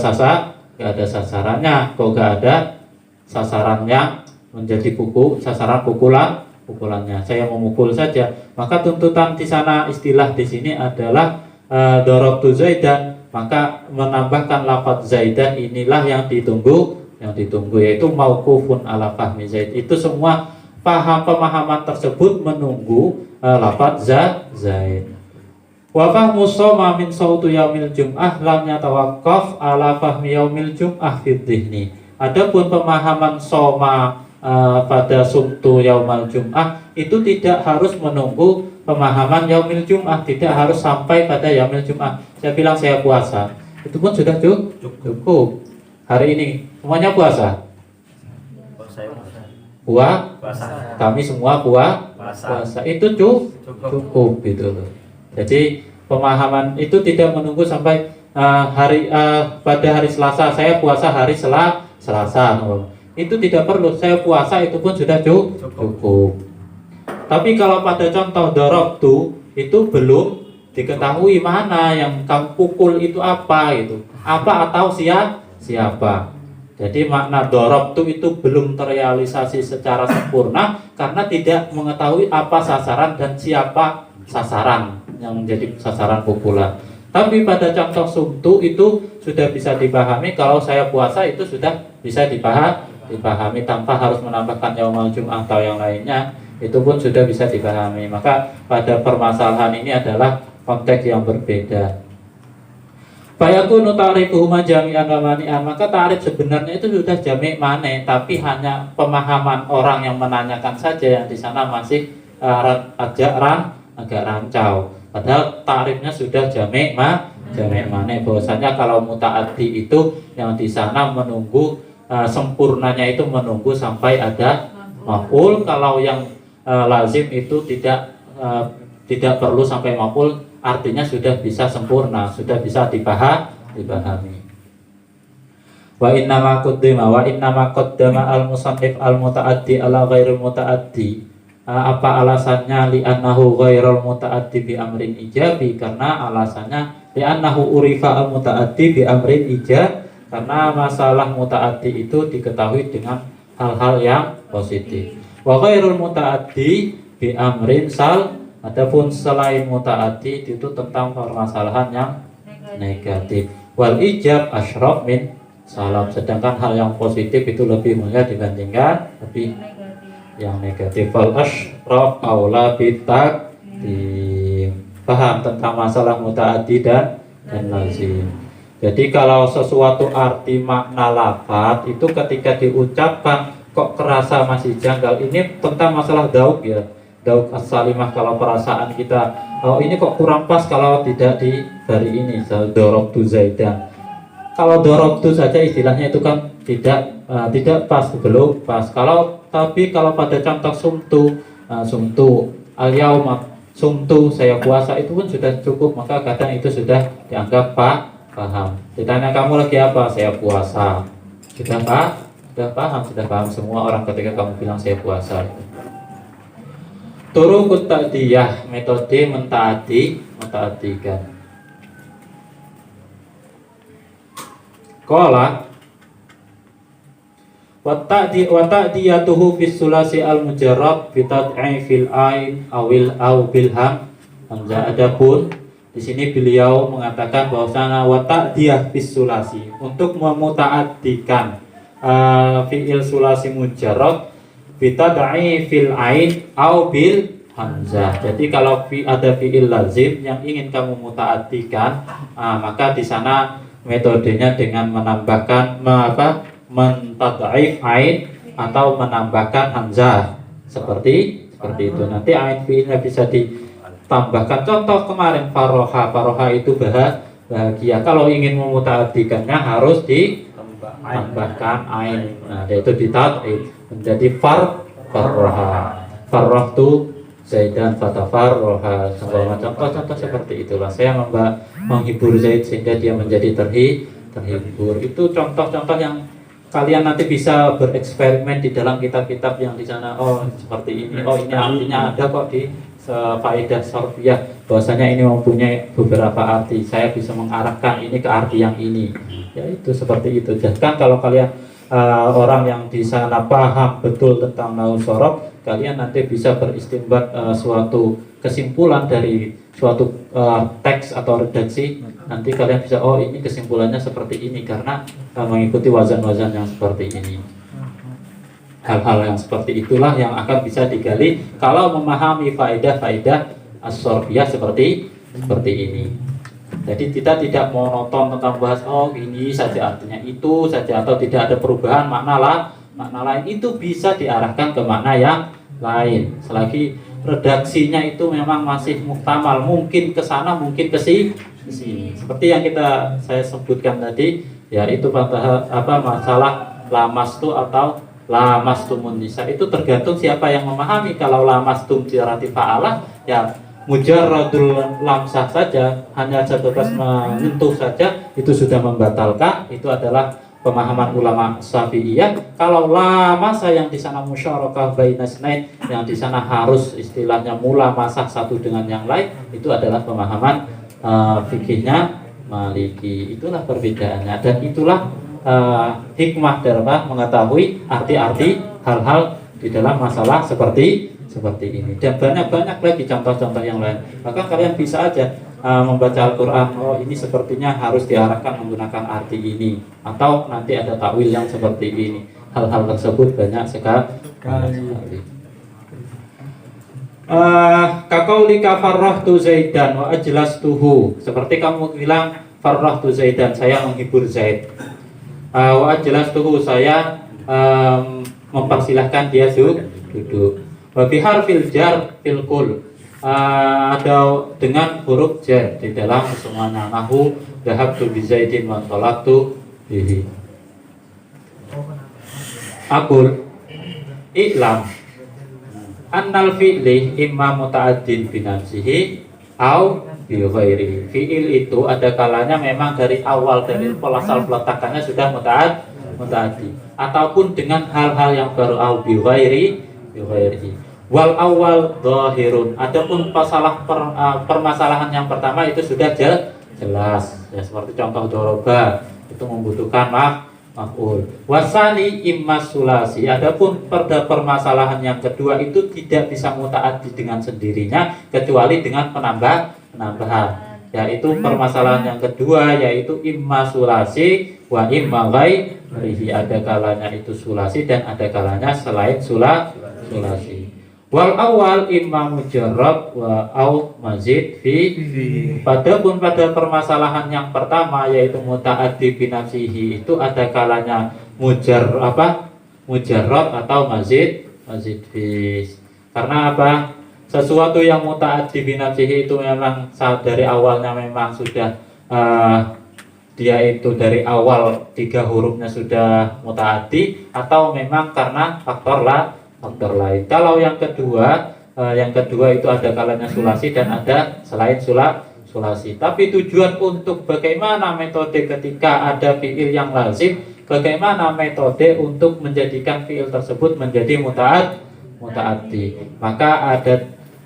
sasarannya? Kok enggak ada sasaran yang menjadi sasaran pukulannya? Saya memukul saja. Maka tuntutan di sana, istilah di sini adalah darabtu zaidan, maka menambahkan lafaz zaidan inilah yang ditunggu, yaitu mauqufun ala fahmi zaid. Itu semua pemahaman tersebut menunggu lafaz zaid. Wa fahmu shoma min sautu yaumil jum'ah lam yatawaqqaf ala fahmi yaumil jum'ah fi dhihni. Adapun pemahaman shoma pada sumtu yaumal jum'ah itu tidak harus menunggu pemahaman yaumil jum'ah, tidak harus sampai pada yaumil jum'ah. Saya bilang saya puasa, itu pun sudah cukup. Hari ini semuanya puasa. Puasa. Kami semua puasa. Itu cukup gitu loh. Jadi pemahaman itu tidak menunggu sampai pada hari Selasa saya puasa hari Selasa. Itu tidak perlu, saya puasa itu pun sudah cukup. Tapi kalau pada contoh darabtu itu belum diketahui mana yang kamu pukul itu apa itu. Apa atau siapa. Jadi makna darabtu itu belum terrealisasi secara sempurna karena tidak mengetahui apa sasaran dan siapa sasaran yang menjadi sasaran pukulan. Tapi pada contoh sumtu itu sudah bisa dipahami. Kalau saya puasa itu sudah bisa dipahami tanpa harus menambahkan yaumal jum'ah atau yang lainnya. itu pun sudah bisa dipahami. Maka pada permasalahan ini adalah konteks yang berbeda. Fayakunu ta'rifuhuma jami'an wa mani'an, maka ta'rif sebenarnya itu sudah jami' mane, tapi hanya pemahaman orang yang menanyakan saja yang di sana masih agak rancau. Padahal ta'rifnya sudah jami' mane, bahwasanya kalau muta'addi itu yang di sana menunggu sempurnanya itu menunggu sampai ada maf'ul. Kalau yang lazim itu tidak perlu sampai maf'ul, artinya sudah bisa sempurna, sudah bisa dipahami. Wa innama qaddama al-musannif al-muta'addi ala ghairil muta'addi. Apa alasannya? Li'annahu ghairul muta'addi bi amrin ijabi, karena alasannya li'annahu urifa al-muta'addi bi amrin ijab, karena masalah muta'addi itu diketahui dengan hal-hal yang positif. Wa ghairul muta'addi bi amrin sal, adapun selain muta'addi itu tentang permasalahan yang negatif. Wal ijab asyraf min salam, sedangkan hal yang positif itu lebih mulia dibandingkan lebih yang negatif. Wal asyraf aula bitaqdim. Paham tentang masalah muta'addi dan lazim. Jadi kalau sesuatu arti makna lafaz itu ketika diucapkan kok kerasa masih janggal, ini tentang masalah dauk ya. Dauk as-salimah, kalau perasaan kita oh ini kok kurang pas kalau tidak di hari ini, dorobtu zaidan. Kalau dorobtu saja istilahnya itu kan tidak pas, belum pas. Tapi kalau pada contoh sumtu al-yauma sumtu, saya puasa, itu pun sudah cukup, maka kadang itu sudah dianggap paham. Ditanya kamu lagi apa? Saya puasa. Sudah paham semua orang ketika kamu bilang saya puasa. Turukut ta'diyah, metode mentaatikan. Qala wa ta'diyatuhu bis sulasi al mujarrad bi tad'ifil ain aw bil ham. Adapun di sini beliau mengatakan bahwasanya wa ta'diyah bis sulasi, untuk memutaaddikan fi'il sulasi mujarrad bitadai fil ain au bil hamzah. Jadi kalau ada fi'il lazim yang ingin kamu mutaaddikan, maka di sana metodenya dengan menambahkan mentad'if ain atau menambahkan hamzah seperti itu. Nanti ain fi'ilnya bisa ditambahkan. Contoh kemarin faroha itu bahagia. Kalau ingin memutaaddikannya harus ditambahkan ain. Nah, itu ditad'if menjadi farroha. Farrohtu Zaidan fatafarroha. Contoh-contoh seperti itulah. Saya menghibur Zaid sehingga dia menjadi terhibur. Itu contoh-contoh yang kalian nanti bisa bereksperimen di dalam kitab-kitab yang di sana. Oh seperti ini. Oh ini artinya ada kok di faedah sorfiyah, bahwasanya ini mempunyai beberapa arti. Saya bisa mengarahkan ini ke arti yang ini. Ya itu seperti itu. Jadi kalau kalian orang yang di sana paham betul tentang nahwu sorof, kalian nanti bisa beristinbat suatu kesimpulan dari suatu teks atau redaksi. Nanti kalian bisa oh ini kesimpulannya seperti ini karena mengikuti wazan-wazan yang seperti ini. Hal-hal yang seperti itulah yang akan bisa digali kalau memahami faedah-faedah as-sorfiyah seperti ini. Jadi kita tidak monoton tentang bahas oh ini saja artinya itu saja, atau tidak ada perubahan makna lain. Itu bisa diarahkan ke makna yang lain selagi redaksinya itu memang masih muhtamal, mungkin ke sana mungkin ke sini. Seperti yang saya sebutkan tadi, yaitu masalah lamastu atau lamastumun nisa, itu tergantung siapa yang memahami. Kalau lamastum tirati fa'alah, ya mujarradul lamsah saja, hanya sebatas menyentuh saja itu sudah membatalkan. Itu adalah pemahaman ulama Syafi'iyah. Kalau lamasa yang di sana musyarakah bainasnain, yang di sana harus istilahnya mula masah satu dengan yang lain, itu adalah pemahaman fikihnya Maliki. Itulah perbedaannya, dan itulah hikmah dalam mengetahui arti-arti hal-hal di dalam masalah seperti ini, dan banyak lagi contoh-contoh yang lain. Maka kalian bisa aja membaca Al-Quran, oh ini sepertinya harus diarahkan menggunakan arti ini, atau nanti ada takwil yang seperti ini. Hal-hal tersebut banyak sekali. Kaqaulika farrahtu Zaidan wa ajlastuhu, seperti kamu bilang farrahtu Zaidan, saya menghibur Zaid. Wa ajlastuhu, saya mempersilahkan dia duduk. Wa biharfil jar fil kul, ada dengan huruf jar di dalam semuanya. Nahu dhahabtu bi Zaidin wa talaqtu bihi. Aqul i'lam annal fi'li imma muta'addin bi nafsihi au bi ghairihi. Fi'il itu ada kalanya memang dari awal, dari asal peletakannya sudah muta'addi, ataupun dengan hal-hal yang baru, au bi ghairihi. Wal awal dhahirun, adapun permasalahan yang pertama itu sudah jelas ya, seperti contoh doroba itu membutuhkan maf'ul. Wasani imma sulasi, adapun pada permasalahan yang kedua itu tidak bisa muta'addi dengan sendirinya kecuali dengan penambahan, yaitu permasalahan yang kedua yaitu imma sulasi wa imma ghairihi, ada kalanya itu sulasi dan ada kalanya selain sulasi. Wal awal imma mujarrad wa au mazid fi. Padahal pada permasalahan yang pertama yaitu muta'addi bi nafsihi itu ada kalanya mujarrad atau mazid fi. Karena apa? Sesuatu yang muta'addi bi nafsihi itu memang dari awalnya memang sudah dia itu dari awal 3 hurufnya sudah muta'addi, atau memang karena faktor lain. Kalau yang kedua itu ada kalanya sulasi dan ada selain sulasi. Tapi tujuan untuk bagaimana metode ketika ada fiil yang lazim, bagaimana metode untuk menjadikan fiil tersebut menjadi muta'addi. Maka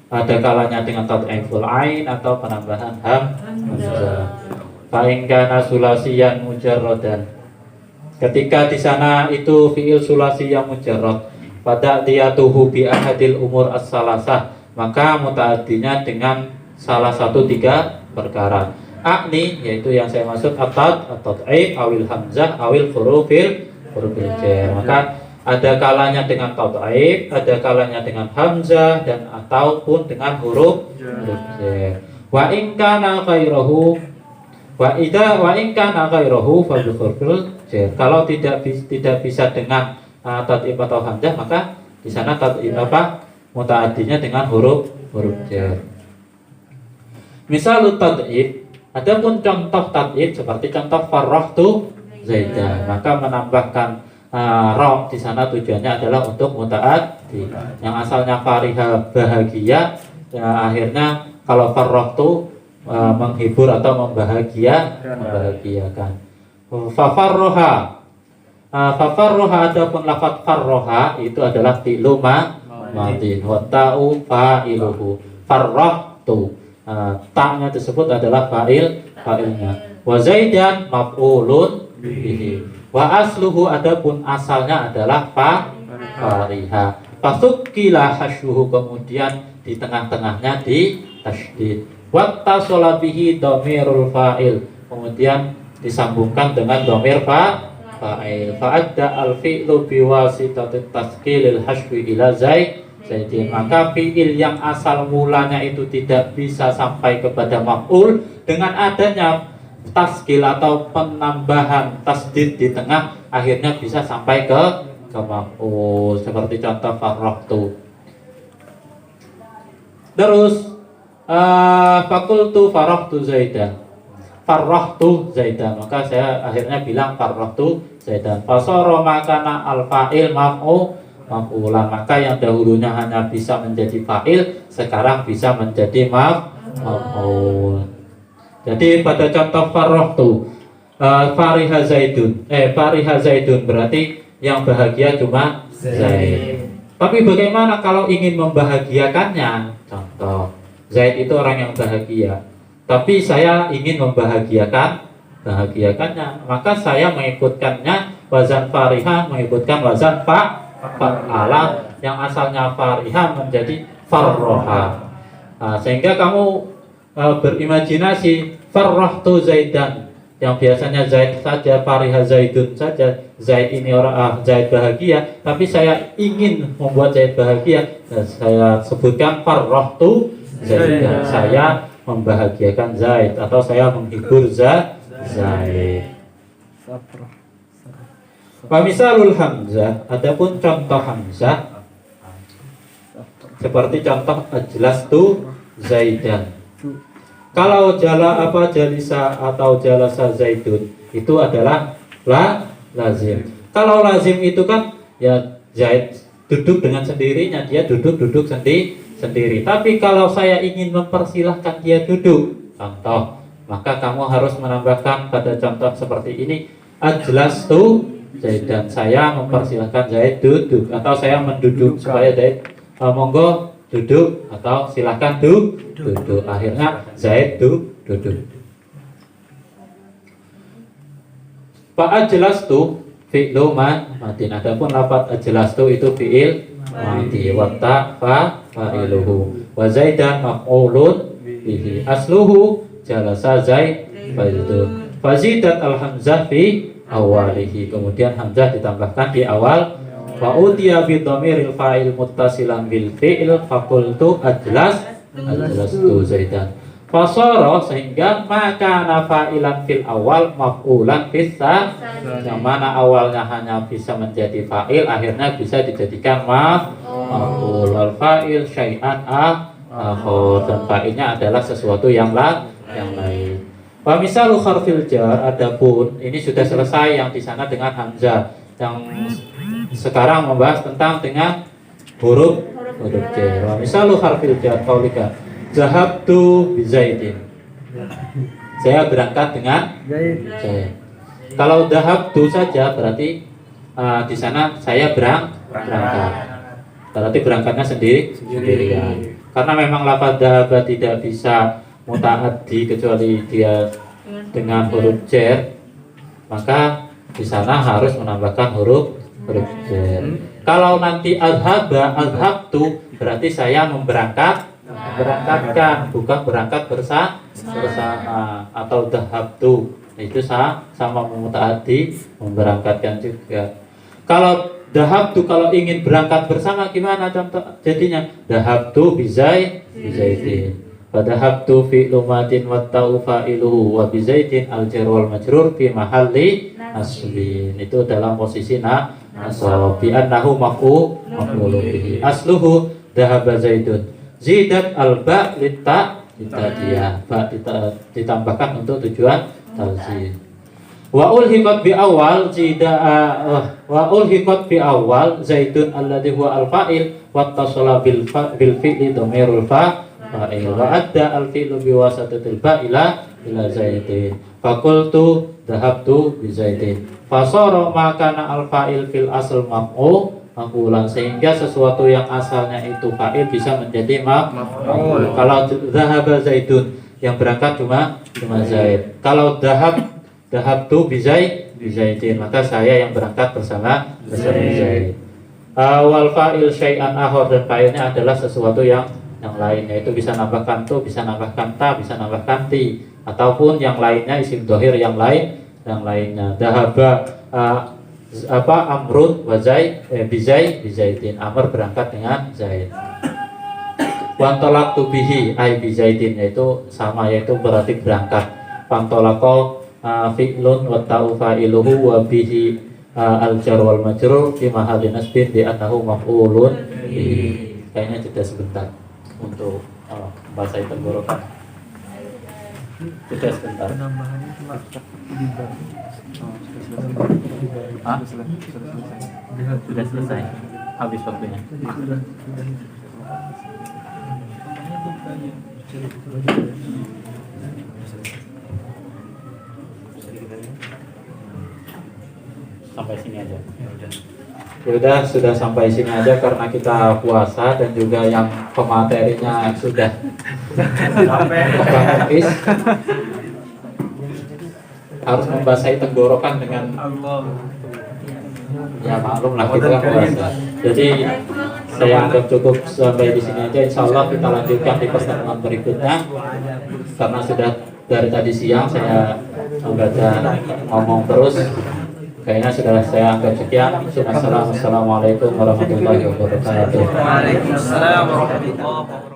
ada kalanya dengan tad'iful ain atau penambahan hamzah. Fa in kana sulasiyan mujarradan, ketika di sana itu fiil sulasi yang mujarrad, pada diyatuhu bi ahadil umur as-salasah, maka muta'addinya dengan salah satu 3 perkara. Akni, yaitu yang saya maksud at-tad'if awil hamzah awil hurufil jar. Maka ada kalanya dengan tad'if, ada kalanya dengan hamzah dan ataupun dengan huruf jar. Wa in kana ghairahu wa in kana ghairahu fa bi hurufil jar. Kalau tidak bisa dengan tad'if atau hamzah, maka di sana tad'if muta'addinya dengan huruf jar. Misal tad'if, adapun contoh tad'if seperti contoh farrahtu Zaidan, maka menambahkan ra di sana tujuannya adalah untuk muta'addi. Yang asalnya fariha bahagia, akhirnya kalau farrahtu menghibur atau membahagiakan. Fafarroha, adapun lafaz farroha itu adalah fi'lu madin wa ta'u fa'iluhu. Farrahtu, ta'nya tersebut adalah fa'ilnya. Wa Zaidan maf'ulun bihi. Wa asluhu, adapun asalnya adalah fariha. Fasukila hasyuhu, kemudian di tengah-tengahnya di tasydid. Wa tasala bihi dhamirul fa'il, kemudian disambungkan dengan dhamir fa'il. Fa'adda al-fi'lu biwasitatit taskilil hasywi ila Zaidin, maka fi'il yang asal mulanya itu tidak bisa sampai kepada maf'ul, dengan adanya taskil atau penambahan tasdid di tengah akhirnya bisa sampai ke maf'ul, seperti contoh farrahtu. Terus fakultu farrahtu Zaidan, maka saya akhirnya bilang farrahtu Zaidan. Fasara makana al-fa'il maf'ulan, maka yang dahulunya hanya bisa menjadi fa'il sekarang bisa menjadi maf'ul. Jadi pada contoh farrahtu fariha Zaidun berarti yang bahagia cuma Zaid. Tapi bagaimana kalau ingin membahagiakannya? Contoh, Zaid itu orang yang bahagia, tapi saya ingin membahagiakannya, maka saya mengikutkannya wazan fariha, mengikutkan wazan fa'ala, yang asalnya fariha menjadi farroha. Sehingga kamu berimajinasi farrahtu Zaidan, yang biasanya Zaid saja, fariha Zaidun saja, Zaid ini orang Zaid bahagia, tapi saya ingin membuat Zaid bahagia, dan saya sebutkan farrahtu Zaidan, saya membahagiakan Zaid atau saya menghibur Zaid. Wa misalul hamzah, adapun contoh hamzah seperti contoh ajlastu Zaidan. Kalau jalisa atau jalasa Zaidun itu adalah lazim. Kalau lazim itu kan ya Zaid duduk dengan sendirinya, dia duduk sendiri. Tapi kalau saya ingin mempersilahkan dia duduk, contoh, maka kamu harus menambahkan pada contoh seperti ini, ajlastu Zaidan, saya mempersilahkan Zaid duduk, atau saya menduduk supaya Zaid monggo duduk, atau silakan duduk. Akhirnya Zaid duduk. Pak ajlastu fi'lu madin. Adapun lafaz ajlastu itu fi'il madi, wa ta fa'iluhu, wa Zaidan maf'ulun bihi, asluhu jalasa Zaid fazidat al-hamzah fi awalihi, kemudian hamzah ditambahkan di awal. Wa utiya bi dhamiril fa'il muttasilan bil fi'il faqultu ajlastu Zaidan. Fasara, sehingga maka fa'ilan fil awal maf'ulan fis yang mana awalnya hanya bisa menjadi fa'il, akhirnya bisa dijadikan maf'ul. Wal fa'il syai'an akhar, dan fa'ilnya adalah sesuatu yang lain. Wa misalu harfil jar, adapun ini sudah selesai yang di sana dengan hamzah. Yang sekarang membahas tentang dengan huruf jar. Wa misalu harfil jar qaulika zahabtu bi Zaidin. Saya berangkat dengan Zaid. Kalau zahabtu saja berarti di sana saya berangkat. Berarti berangkatnya sendirian. Karena memang lafaz dhahaba tidak bisa mutaaddi kecuali dia dengan huruf jar, maka di sana harus menambahkan huruf jar. Kalau nanti azhabtu berarti saya memberangkatkan, bukan berangkat bersama. Atau dhahabtu itu sama mutaaddi, memberangkatkan juga. Kalau dhahabtu, kalau ingin berangkat bersama gimana contoh jadinya? Dhahabtu bi Zaidin. Fadhahabtu fi'lu madin wa ta'u fa'iluhu wa bi Zaidin al-jar wal majrur fi mahalli nasbin. Itu dalam posisi nasab bi annahu maf'ulun bihi. Asluhu dhahaba Zaidun. Zidat al-ba' litadiyah. Ba ditambahkan untuk tujuan talzim. Wa ulhiqat bi awal Zaidun alladhi huwa al-fa'il wa tasala bil fi'li dhamirul fa'il wa adda al-fi'lu bi wasatatil ba ila Zaidin. Faqultu dhahabtu bi Zaidin. Fasara ma kana al-fa'il fil asl maf'ulan, sehingga sesuatu yang asalnya itu fa'il bisa menjadi maf'ul. Kalau dhahaba Zaidun, yang berangkat cuma Zaid. Kalau dhahabtu bi Zaidin, maka saya yang berangkat bersama Zaid. Wal fa'il syai'an akhar, dan fa'ilnya adalah sesuatu yang lain, yaitu bisa nambahkan tu, bisa nambahkan ta, bisa nambahkan ti, ataupun yang lainnya isim dohir yang lainnya. Dhahaba amrun wa bi Zaidin, Amr berangkat dengan Zaid. Wantolak tubihi ay bi Zaidin, yaitu sama, yaitu berarti berangkat. Wantolako fi'lun wa ta'u fa'iluhu wa bihi al-jar wal majrur fi mahalli nasbin bi annahu maf'ulun bihi. Kayaknya jeda sebentar untuk bahasa tenggorokan. Jeda sebentar. Penambahannya cuma di bar. Sudah selesai. Habis waktunya. Sampai sini aja. Ya sudah sampai sini aja karena kita puasa dan juga yang pematerinya sudah habis. Harus membasahi tenggorokan dengan ya maklum lah kita kan puasa. Jadi saya anggap cukup sampai di sini aja. Insya Allah kita lanjutkan di pertemuan berikutnya karena sudah dari tadi siang saya membaca ngomong terus. Kayaknya sudah saya anggap sekian. Assalamualaikum warahmatullahi wabarakatuh. Waalaikumsalam warahmatullahi wabarakatuh.